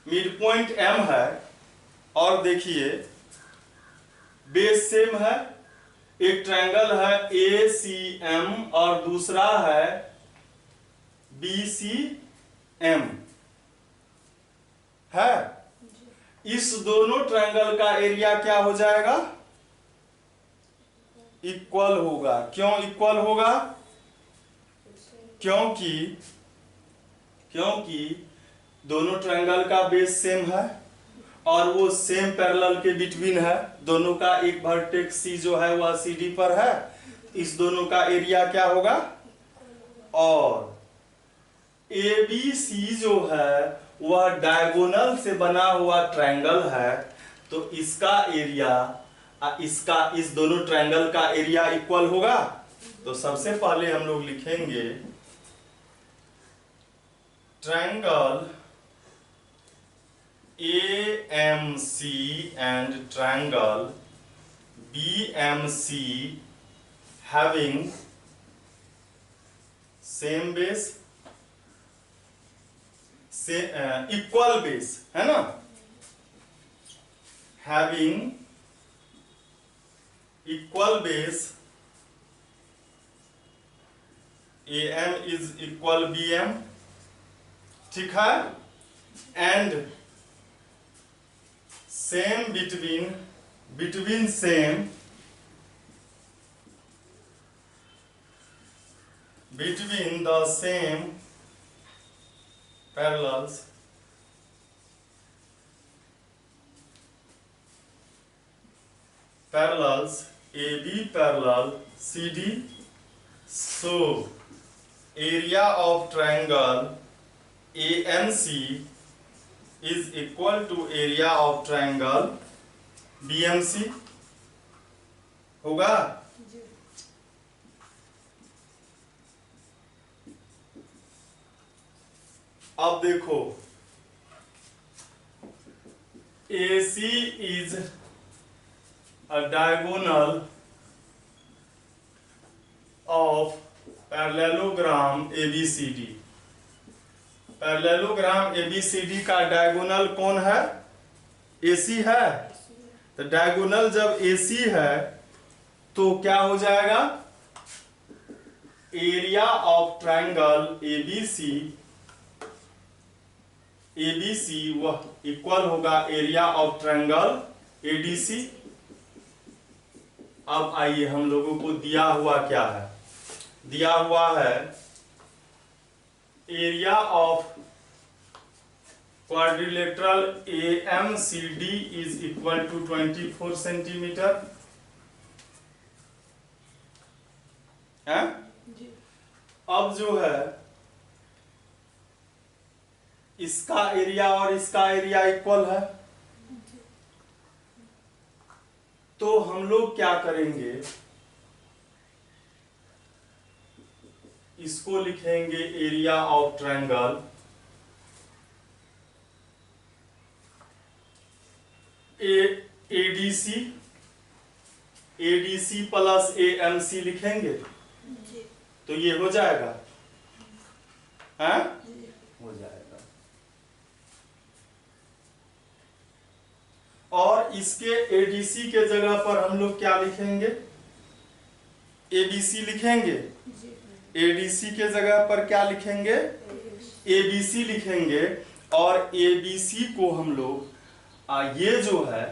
मिड पॉइंट M है और देखिए बेस सेम है। एक ट्रायंगल है ACM और दूसरा है BCM है। इस दोनों ट्रायंगल का एरिया क्या हो जाएगा, इक्वल होगा। क्यों इक्वल होगा, क्योंकि दोनों ट्रायंगल का बेस सेम है और वो सेम पैरेलल के बिटवीन है। दोनों का एक वर्टेक्स C जो है वह CD पर है। इस दोनों का एरिया क्या होगा। और ABC जो है वह डायगोनल से बना हुआ ट्रायंगल है, तो इसका एरिया इस दोनों ट्रायंगल का एरिया इक्वल होगा। तो सबसे पहले हम लोग लिखेंगे triangle AMC and triangle BMC having same base, equal base है ना। having equal base, AM is equal BM, ठीक है। and same between same between the same parallels AB parallel CD, so area of triangle AMC is equal to area of triangle BMC होगा। अब देखो AC is a diagonal of parallelogram ABCD। Parallelogram ABCD का diagonal कौन है, AC है। तो diagonal जब AC है तो क्या हो जाएगा, एरिया ऑफ ट्रायंगल एबीसी वह इक्वल होगा एरिया ऑफ ट्रायंगल एडीसी। अब आइए हम लोगों को दिया हुआ क्या है, दिया हुआ है area of quadrilateral AMCD is equal to 24 centimetre है। अब जो है इसका एरिया और इसका एरिया इक्वल है, तो हम लोग क्या करेंगे, इसको लिखेंगे area of triangle ADC, ADC plus AMC लिखेंगे तो ये हो जाएगा, हैं? हो जाएगा। और इसके एडीसी के जगह पर हम लोग क्या लिखेंगे, एबीसी लिखेंगे। एडीसी के जगह पर क्या लिखेंगे, एबीसी लिखेंगे। और एबीसी को हम लोग ये जो है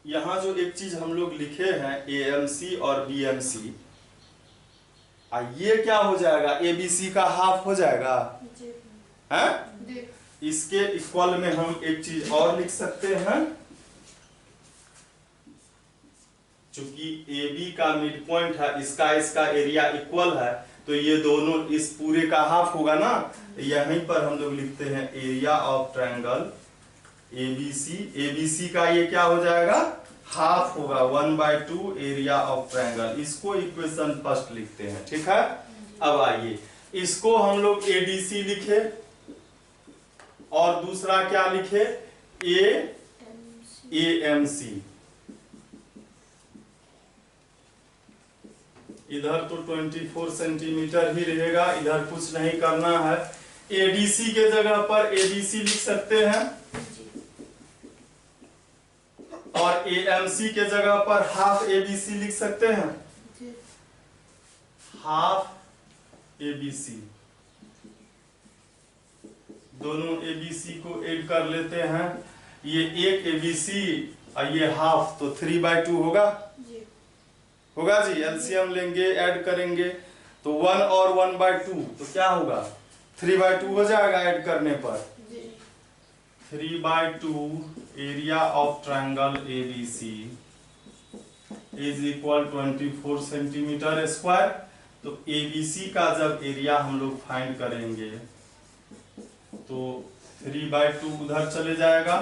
यहां जो एक चीज हम लोग लिखे हैं AMC और BMC, ये क्या हो जाएगा, ABC का हाफ हो जाएगा हैं? इसके इक्वल में हम एक चीज और लिख सकते हैं, चूंकि AB का मिड पॉइंट है, इसका एरिया इक्वल है, तो ये दोनों इस पूरे का हाफ होगा ना। यहीं पर हम लोग लिखते हैं एरिया ऑफ ट्रायंगल ABC का ये क्या हो जाएगा, हाफ होगा 1/2 एरिया ऑफ ट्रायंगल। इसको इक्वेशन फर्स्ट लिखते हैं, ठीक है। अब आइए इसको हम लोग ADC लिखे और दूसरा क्या लिखे, AMC। इधर तो 24 सेंटीमीटर ही रहेगा, इधर कुछ नहीं करना है। ADC के जगह पर ABC लिख सकते हैं और AMC के जगह पर हाफ ABC लिख सकते हैं, हाफ ABC। दोनों ABC को ऐड कर लेते हैं, ये एक ABC और ये हाफ, तो 3/2 होगा होगा जी। एलसीएम लेंगे, ऐड करेंगे तो 1 और 1/2, तो क्या होगा 3/2 हो जाएगा ऐड करने पर। 3/2 area of triangle ABC is equal 24 centimetre square. तो ABC का जब एरिया हम लोग फाइंड करेंगे तो 3/2 उधर चले जाएगा,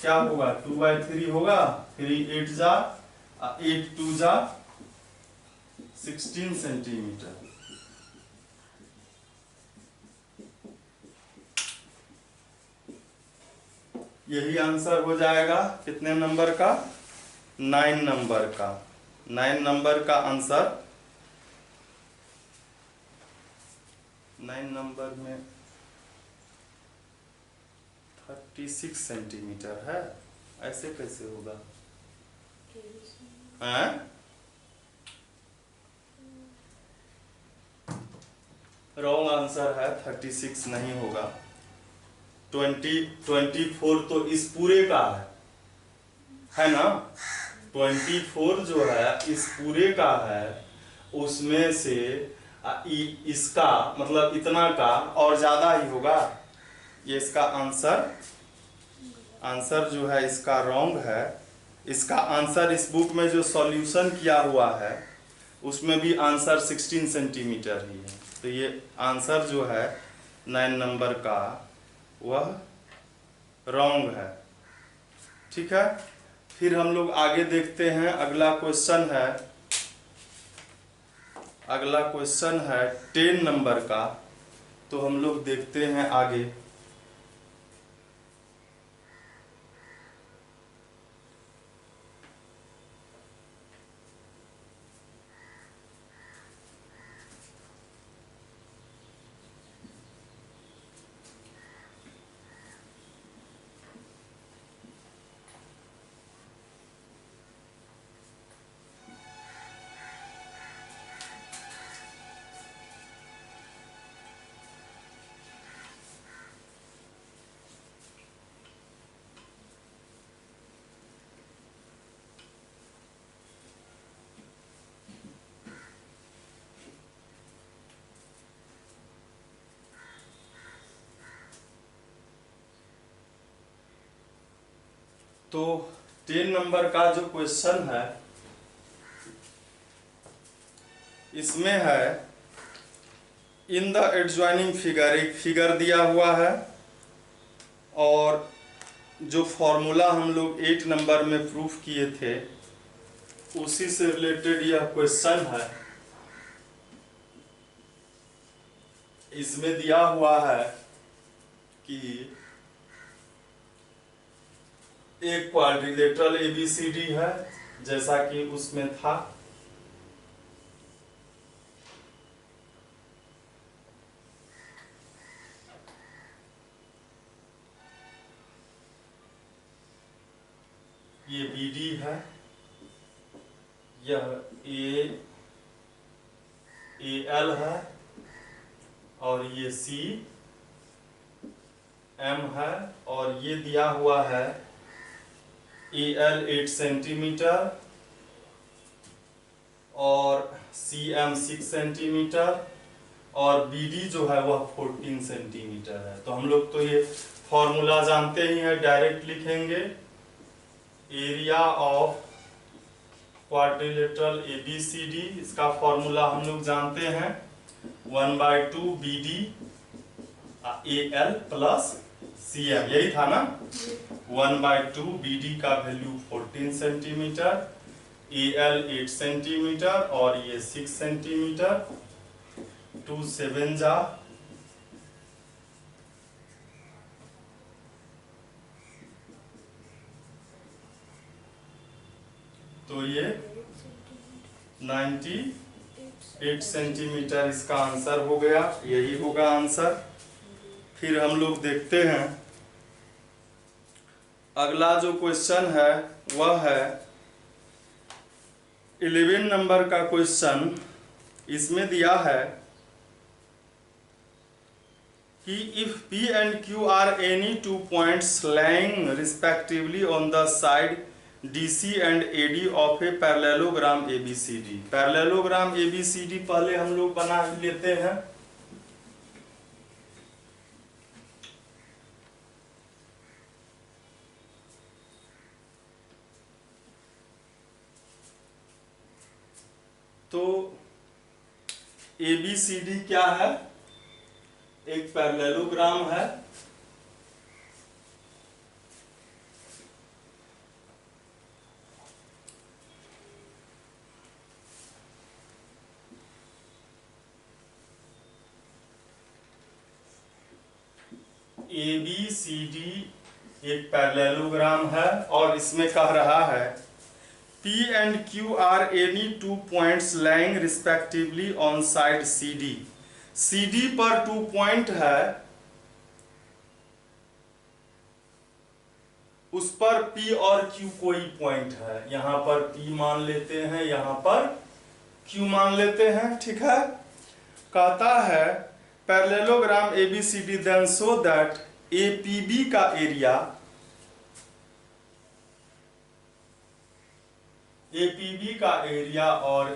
क्या होगा 2/3 होगा, 3 8 जा 8 2 जा 16 सेंटीमीटर। यही आंसर हो जाएगा कितने नंबर का, 9 नंबर का। 9 नंबर का आंसर, 9 नंबर में 36 सेंटीमीटर है, ऐसे कैसे होगा हैं? रॉन्ग आंसर है, 36 नहीं होगा। 24 तो इस पूरे का है ना, 24 जो है इस पूरे का है, उसमें से इसका मतलब इतना का और ज्यादा ही होगा। ये इसका आंसर जो है इसका रॉन्ग है। इसका आंसर इस बुक में जो सॉल्यूशन किया हुआ है उसमें भी आंसर 16 सेंटीमीटर ही है। तो ये आंसर जो है 9 नंबर का वह रॉन्ग है, ठीक है। फिर हम लोग आगे देखते हैं, अगला क्वेश्चन है 10 नंबर का। तो हम लोग देखते हैं आगे। तो 10 नंबर का जो क्वेश्चन है इसमें है इन द एडजॉइनिंग फिगर, एक फिगर दिया हुआ है और जो फॉर्मूला हम लोग 8 नंबर में प्रूफ किए थे उसी से रिलेटेड यह क्वेश्चन है। इसमें दिया हुआ है कि एक क्वाड्रिलेटरल एबीसीडी है जैसा कि उसमें था, ये बीडी है, यह एल है और ये सी एम है और ये दिया हुआ है एल 8 सेंटीमीटर और सी एम 6 सेंटीमीटर और बीडी जो है वह 14 सेंटीमीटर है। तो हम लोग तो ये फॉर्मूला जानते ही हैं, डायरेक्ट लिखेंगे एरिया ऑफ क्वाड्रिलेटरल एबीसीडी, इसका फॉर्मूला हम लोग जानते हैं 1/2 BD AL प्लस CM, यही था ना। 1/2 BD का वैल्यू 14 सेंटीमीटर, AL 8 सेंटीमीटर और ये 6 सेंटीमीटर, 2 7 जा तो ये 98 सेंटीमीटर इसका आंसर हो गया, यही होगा आंसर। फिर हम लोग देखते हैं अगला जो क्वेश्चन है वह है 11 नंबर का क्वेश्चन। इसमें दिया है कि if P and Q are any 2 points lying respectively on the side DC and AD of a parallelogram ABCD। Parallelogram ABCD पहले हम लोग बना लेते हैं। तो ABCD क्या है? एक पैरेललोग्राम है ABCD एक पैरेललोग्राम है और इसमें कह रहा है P and Q are any 2 points lying respectively on side CD। CD पर 2 पॉइंट है, उस पर P और Q कोई पॉइंट है। यहां पर P मान लेते हैं, यहां पर Q मान लेते हैं, ठीक है। कहता है parallelogram ABCD then show that APB का एरिया और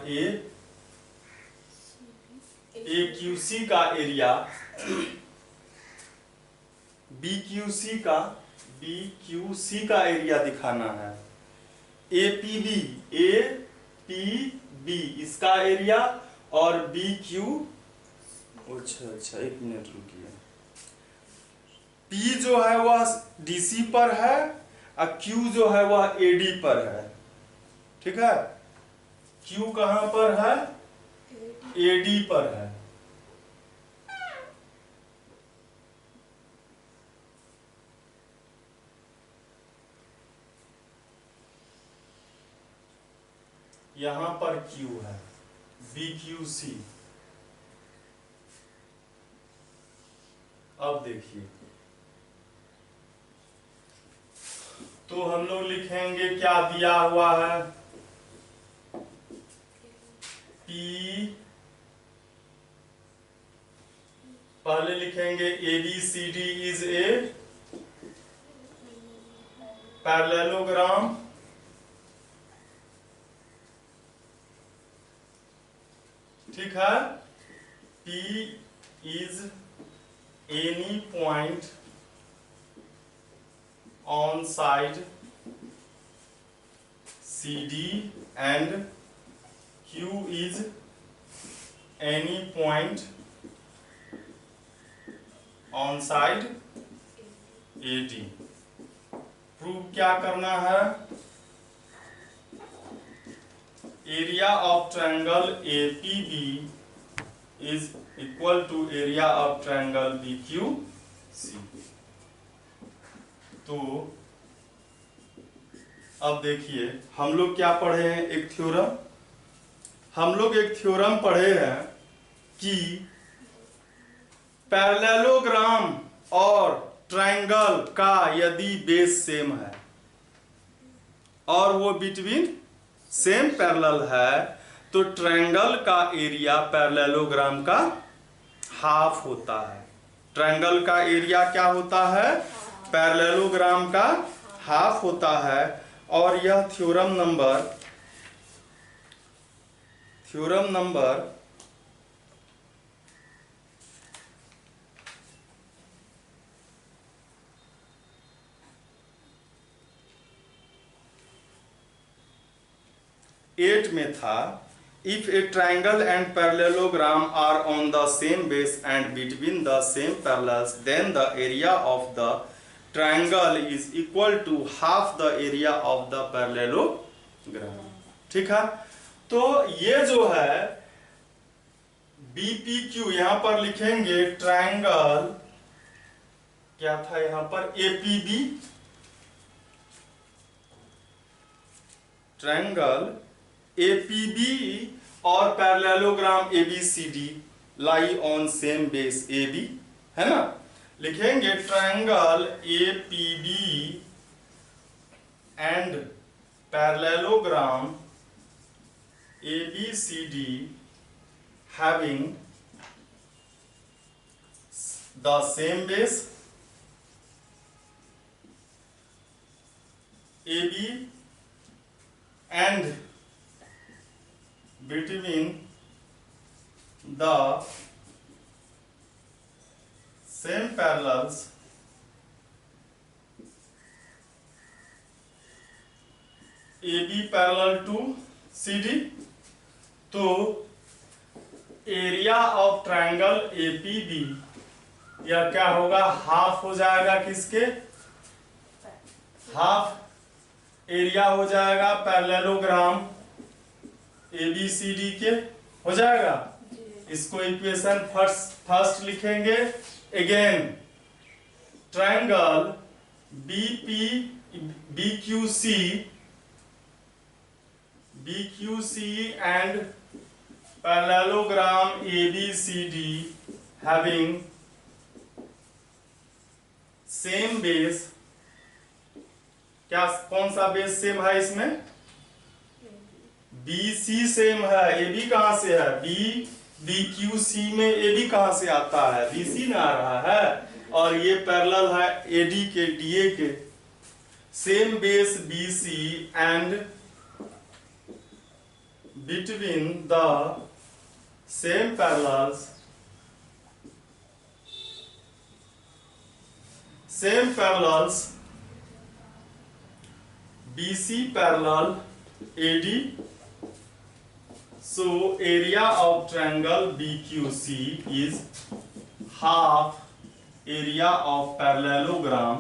AQC का एरिया BQC का एरिया दिखाना है। APB इसका एरिया और BQ, अच्छा एक मिनट रुकिए, P जो है वह DC पर है और Q जो है वह AD पर है, ठीक है। Q कहां पर है? AD पर है। यहां पर Q है, BQC। अब देखिए, तो हम लोग लिखेंगे क्या दिया हुआ है, P पहले लिखेंगे ABCD इज ए पैरेललोग्राम ठीक है। P is any point on side CD and Q is any point on side AD। Prove क्या करना है? Area of triangle APB is equal to area of triangle BQC। तो अब देखिए हम लोग क्या पढ़े हैं, एक थ्योरम। हम लोग एक थ्योरम पढ़े हैं कि पैरेललोग्राम और ट्रायंगल का यदि बेस सेम है और वो बिटवीन सेम पैरेलल है तो ट्रायंगल का एरिया पैरेललोग्राम का हाफ होता है। ट्रायंगल का एरिया क्या होता है? पैरेललोग्राम का हाफ होता है। और यह थ्योरम नंबर 8 में था। If a triangle and parallelogram are on the same base and between the same parallels, then the area of the triangle is equal to half the area of the parallelogram। ठीक है, तो ये जो है BPQ यहां पर लिखेंगे triangle, क्या था यहां पर APB, ट्रायंगल APB और parallelogram ABCD lie on same base AB, है ना। लिखेंगे triangle APB and parallelogram ABCD having the same base AB and between the same parallels AB parallel to CD। तो एरिया ऑफ ट्रायंगल APB यह क्या होगा? Half हो जाएगा किसके? हाफ एरिया हो जाएगा पैरेललोग्राम ABCD के, हो जाएगा। इसको इक्वेशन फर्स्ट लिखेंगे। Again triangle BQC and parallelogram ABCD having same base. क्या कौन सा बेस सेम है इसमें? BC सेम है। AB कहां से है? BQC में AB कहां से आता है? BC में आ रहा है। और ये पैरेलल है AD के DA के। Same base BC and between the same parallels BC parallel AD। so area of triangle BQC is half area of parallelogram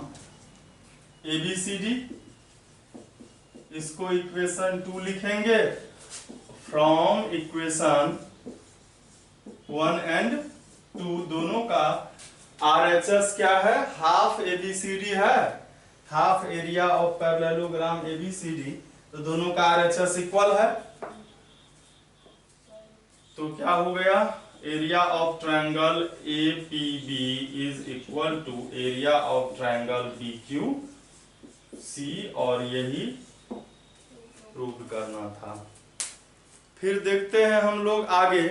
ABCD। इसको इक्वेशन 2 लिखेंगे। फ्रॉम इक्वेशन 1 एंड 2 दोनों का RHS क्या है? हाफ ABCD है, half area of parallelogram ABCD। तो दोनों का RHS इक्वल है। तो क्या हो गया? Area of triangle APB is equal to area of triangle BQC। और यही प्रूव करना था। फिर देखते हैं हम लोग आगे।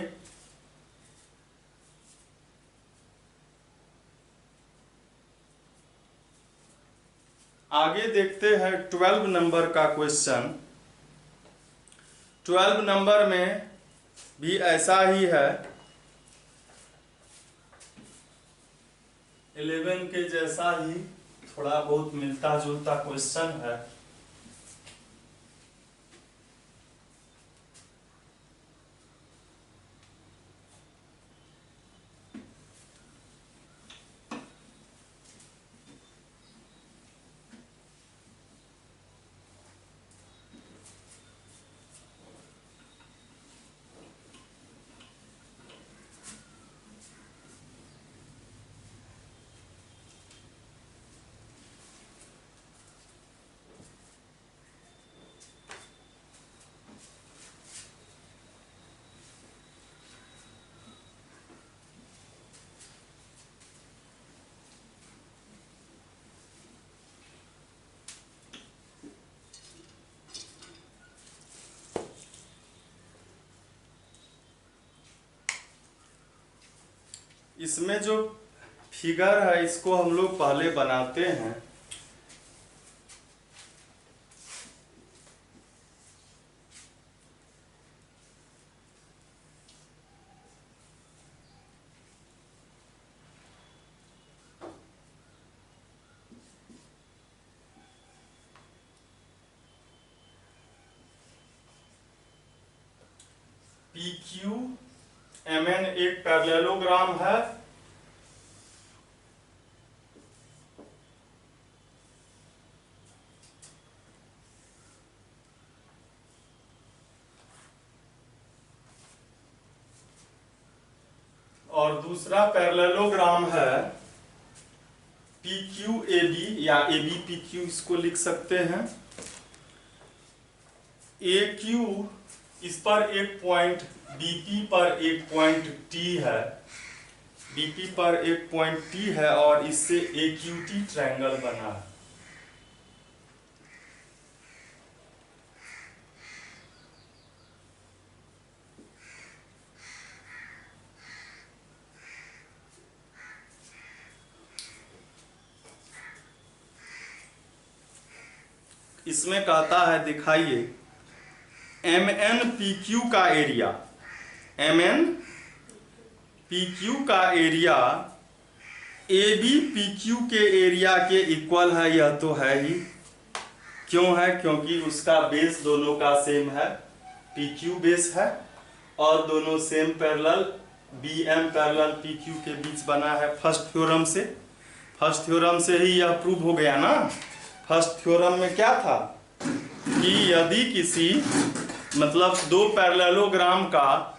आगे देखते हैं 12 नंबर का क्वेश्चन। 12 नंबर में भी ऐसा ही है, 11 के जैसा ही थोड़ा बहुत मिलता जुलता क्वेश्चन है। इसमें जो फिगर है इसको हम लोग पहले बनाते हैं। पी क्यू एम एन एक पैरेललोग्राम है। और दूसरा पैरेललोग्राम है पी क्यू ए बी या ए बी पी क्यू, इसको लिख सकते हैं। ए क्यू, इस पर एक पॉइंट बीपी पर एक पॉइंट टी है, बीपी पर एक पॉइंट टी है और इससे ए क्यू टी ट्रायंगल बना है। इसमें कहता है, दिखाइए, एम एन पी क्यू का area, M N P Q का area A B P Q के एरिया के इक्वल है। यह तो है ही। क्यों है? क्योंकि उसका बेस दोनों का सेम है, पी क्यू बेस है और दोनों same parallel B M parallel P Q के बीच बना है फर्स्ट थ्योरम से। फर्स्ट थ्योरम से ही यह प्रूव हो गया ना। फर्स्ट थ्योरम में क्या था कि यदि किसी मतलब दो पैरेललोग्राम का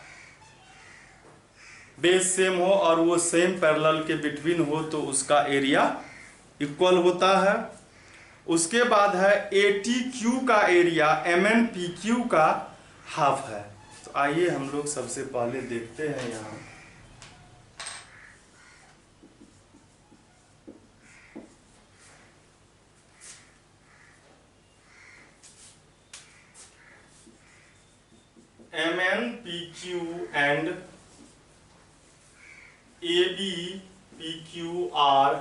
बेस सेम हो और वो सेम पैरेलल के बिटवीन हो तो उसका एरिया इक्वल होता है। उसके बाद है ए टी क्यू का area M N P Q का हाफ है। तो आइए हम लोग सबसे पहले देखते हैं यहाँ M N P Q and A B P Q are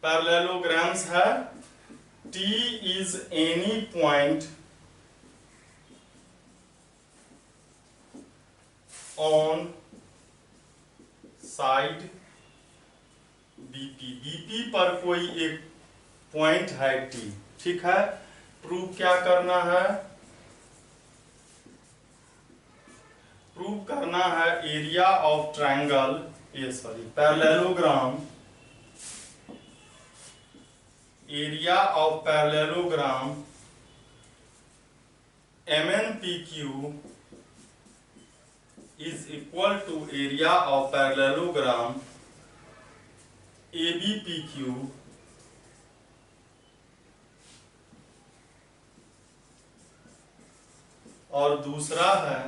parallelograms है। T is any point on side BP, BP पर कोई एक पॉइंट है T, ठीक है। प्रूव क्या करना है? प्रूव करना है एरिया ऑफ ट्रायंगल, ये sorry parallelogram, area of parallelogram MNPQ is equal to area of parallelogram ABPQ और दूसरा है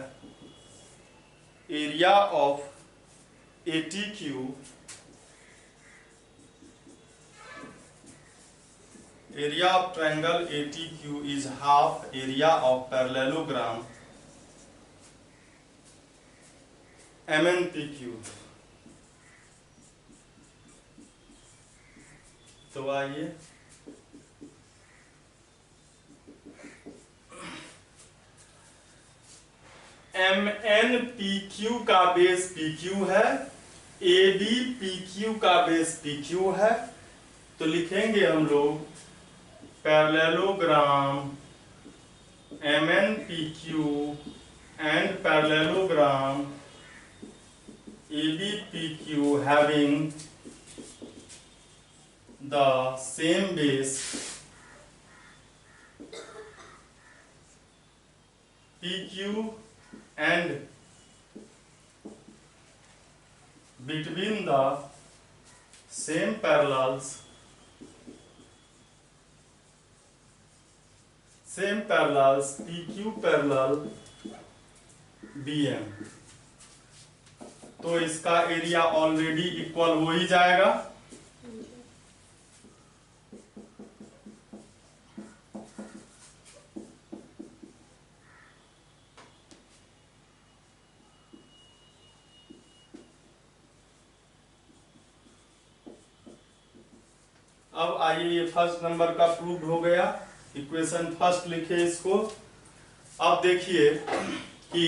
area of ATQ, area of triangle ATQ is half area of parallelogram MNPQ। तो आइए MNPQ का base PQ है, ABPQ का base PQ है। तो लिखेंगे हम लोग parallelogram MNPQ and parallelogram ABPQ having the same base PQ and between the same parallels PQ parallel BM। तो इसका एरिया ऑलरेडी इक्वल हो ही जाएगा। अब आइए, ये फर्स्ट नंबर का प्रूव हो गया, इक्वेशन फर्स्ट लिखे इसको। अब देखिए कि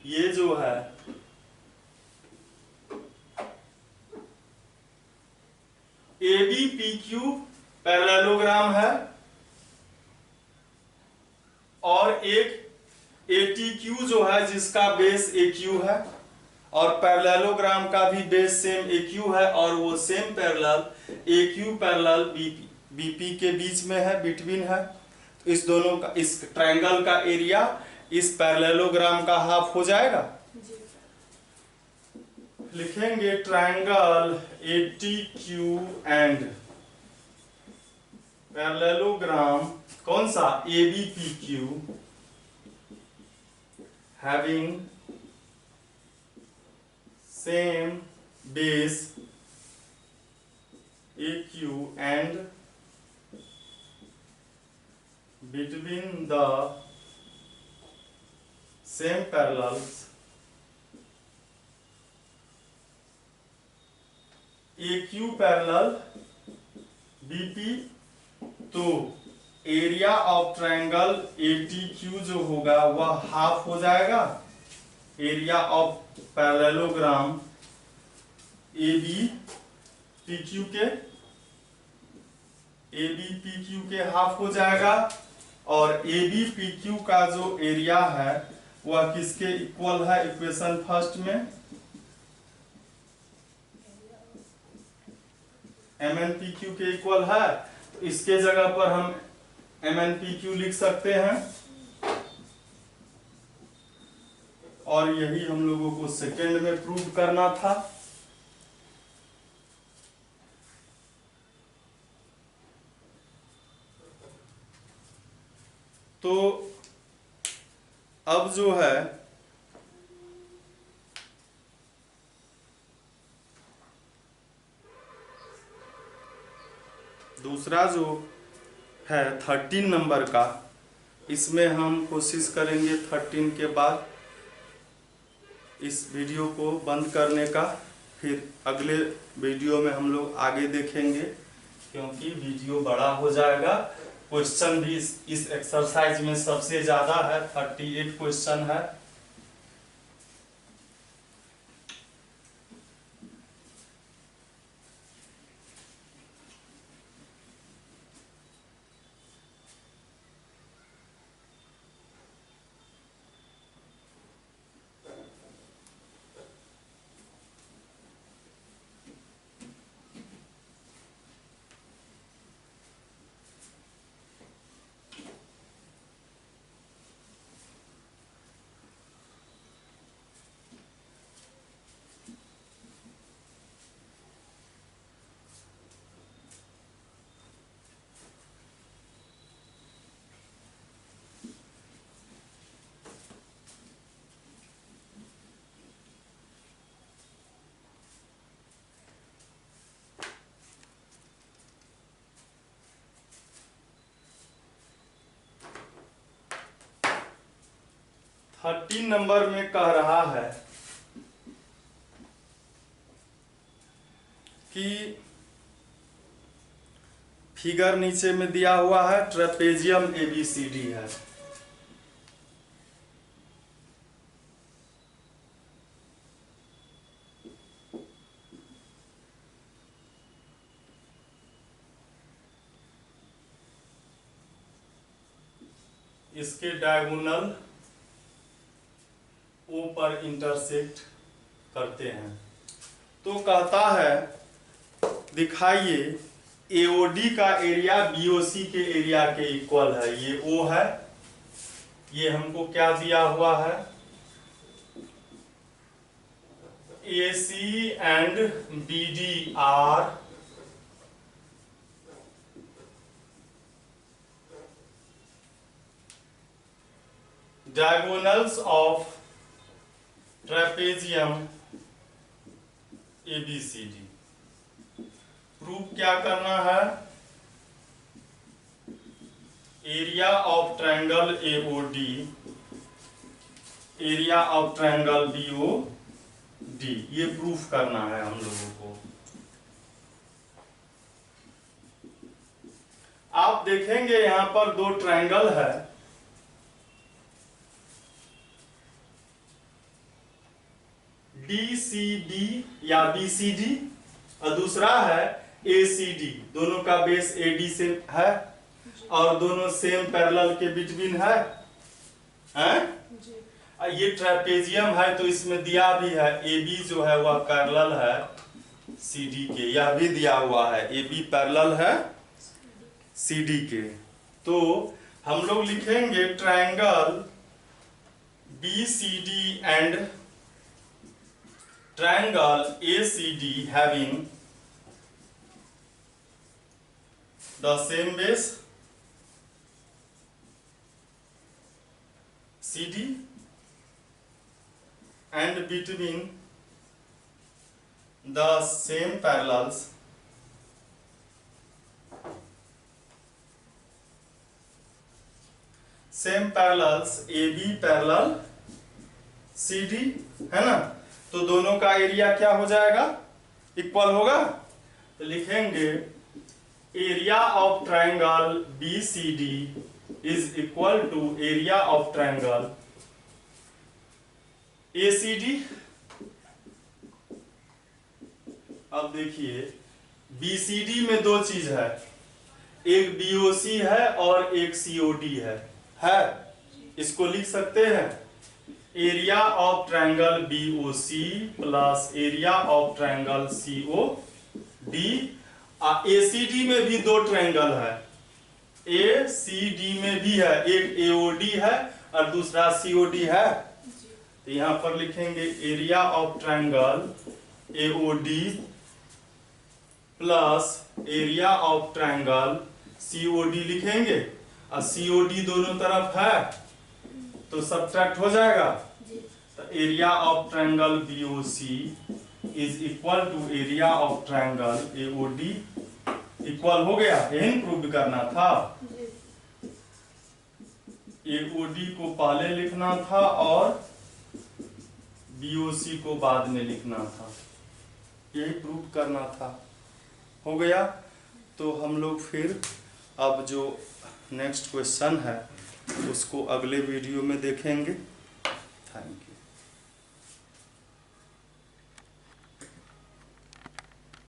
ये जो है A B P Q parallelogram है और एक ए टी क्यू जो है जिसका बेस ए क्यू है, और पैरेललोग्राम का भी बेस सेम ए क्यू है, और वो सेम पैरेलल ए क्यू पैरेलल बीपी के बीच में है, बिटवीन है। तो इस दोनों का, इस ट्रायंगल का एरिया इस पैरेललोग्राम का हाफ हो जाएगा। लिखेंगे triangle A T Q and parallelogram कौन सा, A B P Q, having same base A Q and between the same parallels A Q parallel BP. तो area of triangle A T Q जो होगा वह half हो जाएगा area of parallelogram A B P Q के, A B P Q के half हो जाएगा। और ए बी पी क्यू का जो एरिया है वह किसके इक्वल है, इक्वेशन फर्स्ट में एम एन पी क्यू के इक्वल है। तो इसके जगह पर हम एम एन पी क्यू लिख सकते हैं, और यही हम लोगों को सेकेंड में प्रूव करना था। तो अब जो है दूसरा जो है 13 नंबर का, इसमें हम कोशिश करेंगे 13 के बाद इस वीडियो को बंद करने का, फिर अगले वीडियो में हम लोग आगे देखेंगे, क्योंकि वीडियो बड़ा हो जाएगा। क्वेश्चन भी इस एक्सरसाइज में सबसे ज्यादा है, 38 क्वेश्चन है। थर्टीन नंबर में कह रहा है कि फिगर नीचे में दिया हुआ है, ट्रेपेजियम एबीसीडी है। इसके डायगोनल ओ पर इंटरसेक्ट करते हैं। तो कहता है दिखाइए एओडी का एरिया बीओसी के एरिया के इक्वल है। ये ओ है, ये हमको क्या दिया हुआ है, AC and BD are diagonals of trapezium ABCD। Proof क्या करना है, area of triangle AOD, area of triangle BOD, ये प्रूफ करना है हम लोगों को। आप देखेंगे यहां पर दो ट्रायंगल है, DCB या BCD और दूसरा है ACD। दोनों का बेस AD से है और दोनों सेम पैरेलल के बिटवीन है, हैं? ये ट्रेपेजियम है तो इसमें दिया भी है AB जो है वह पैरेलल है CD के, यह भी दिया हुआ है AB पैरेलल है CD के। तो हम लोग लिखेंगे triangle BCD and triangle ACD having the same base CD and between the same parallels AB parallel CD, है ना। तो दोनों का एरिया क्या हो जाएगा, इक्वल होगा। तो लिखेंगे area of triangle BCD is equal to area of triangle ACD। अब देखिए BCD में दो चीज है, एक BOC है और एक COD है। इसको लिख सकते हैं area of triangle BOC plus area of triangle COD। ACD में भी दो ट्रायंगल है, ACD में भी है, एक AOD है और दूसरा COD है। तो यहां पर लिखेंगे area of triangle AOD plus area of triangle COD लिखेंगे और COD दोनों तरफ है तो सब्ट्रैक्ट हो जाएगा। तो area of triangle BOC is equal to area of triangle AOD, equal हो गया। यही प्रूव करना था, AOD को पहले लिखना था और BOC को बाद में लिखना था, यही प्रूव करना था। हो गया। तो हम लोग फिर अब जो नेक्स्ट क्वेश्चन है उसको अगले वीडियो में देखेंगे। Thank you.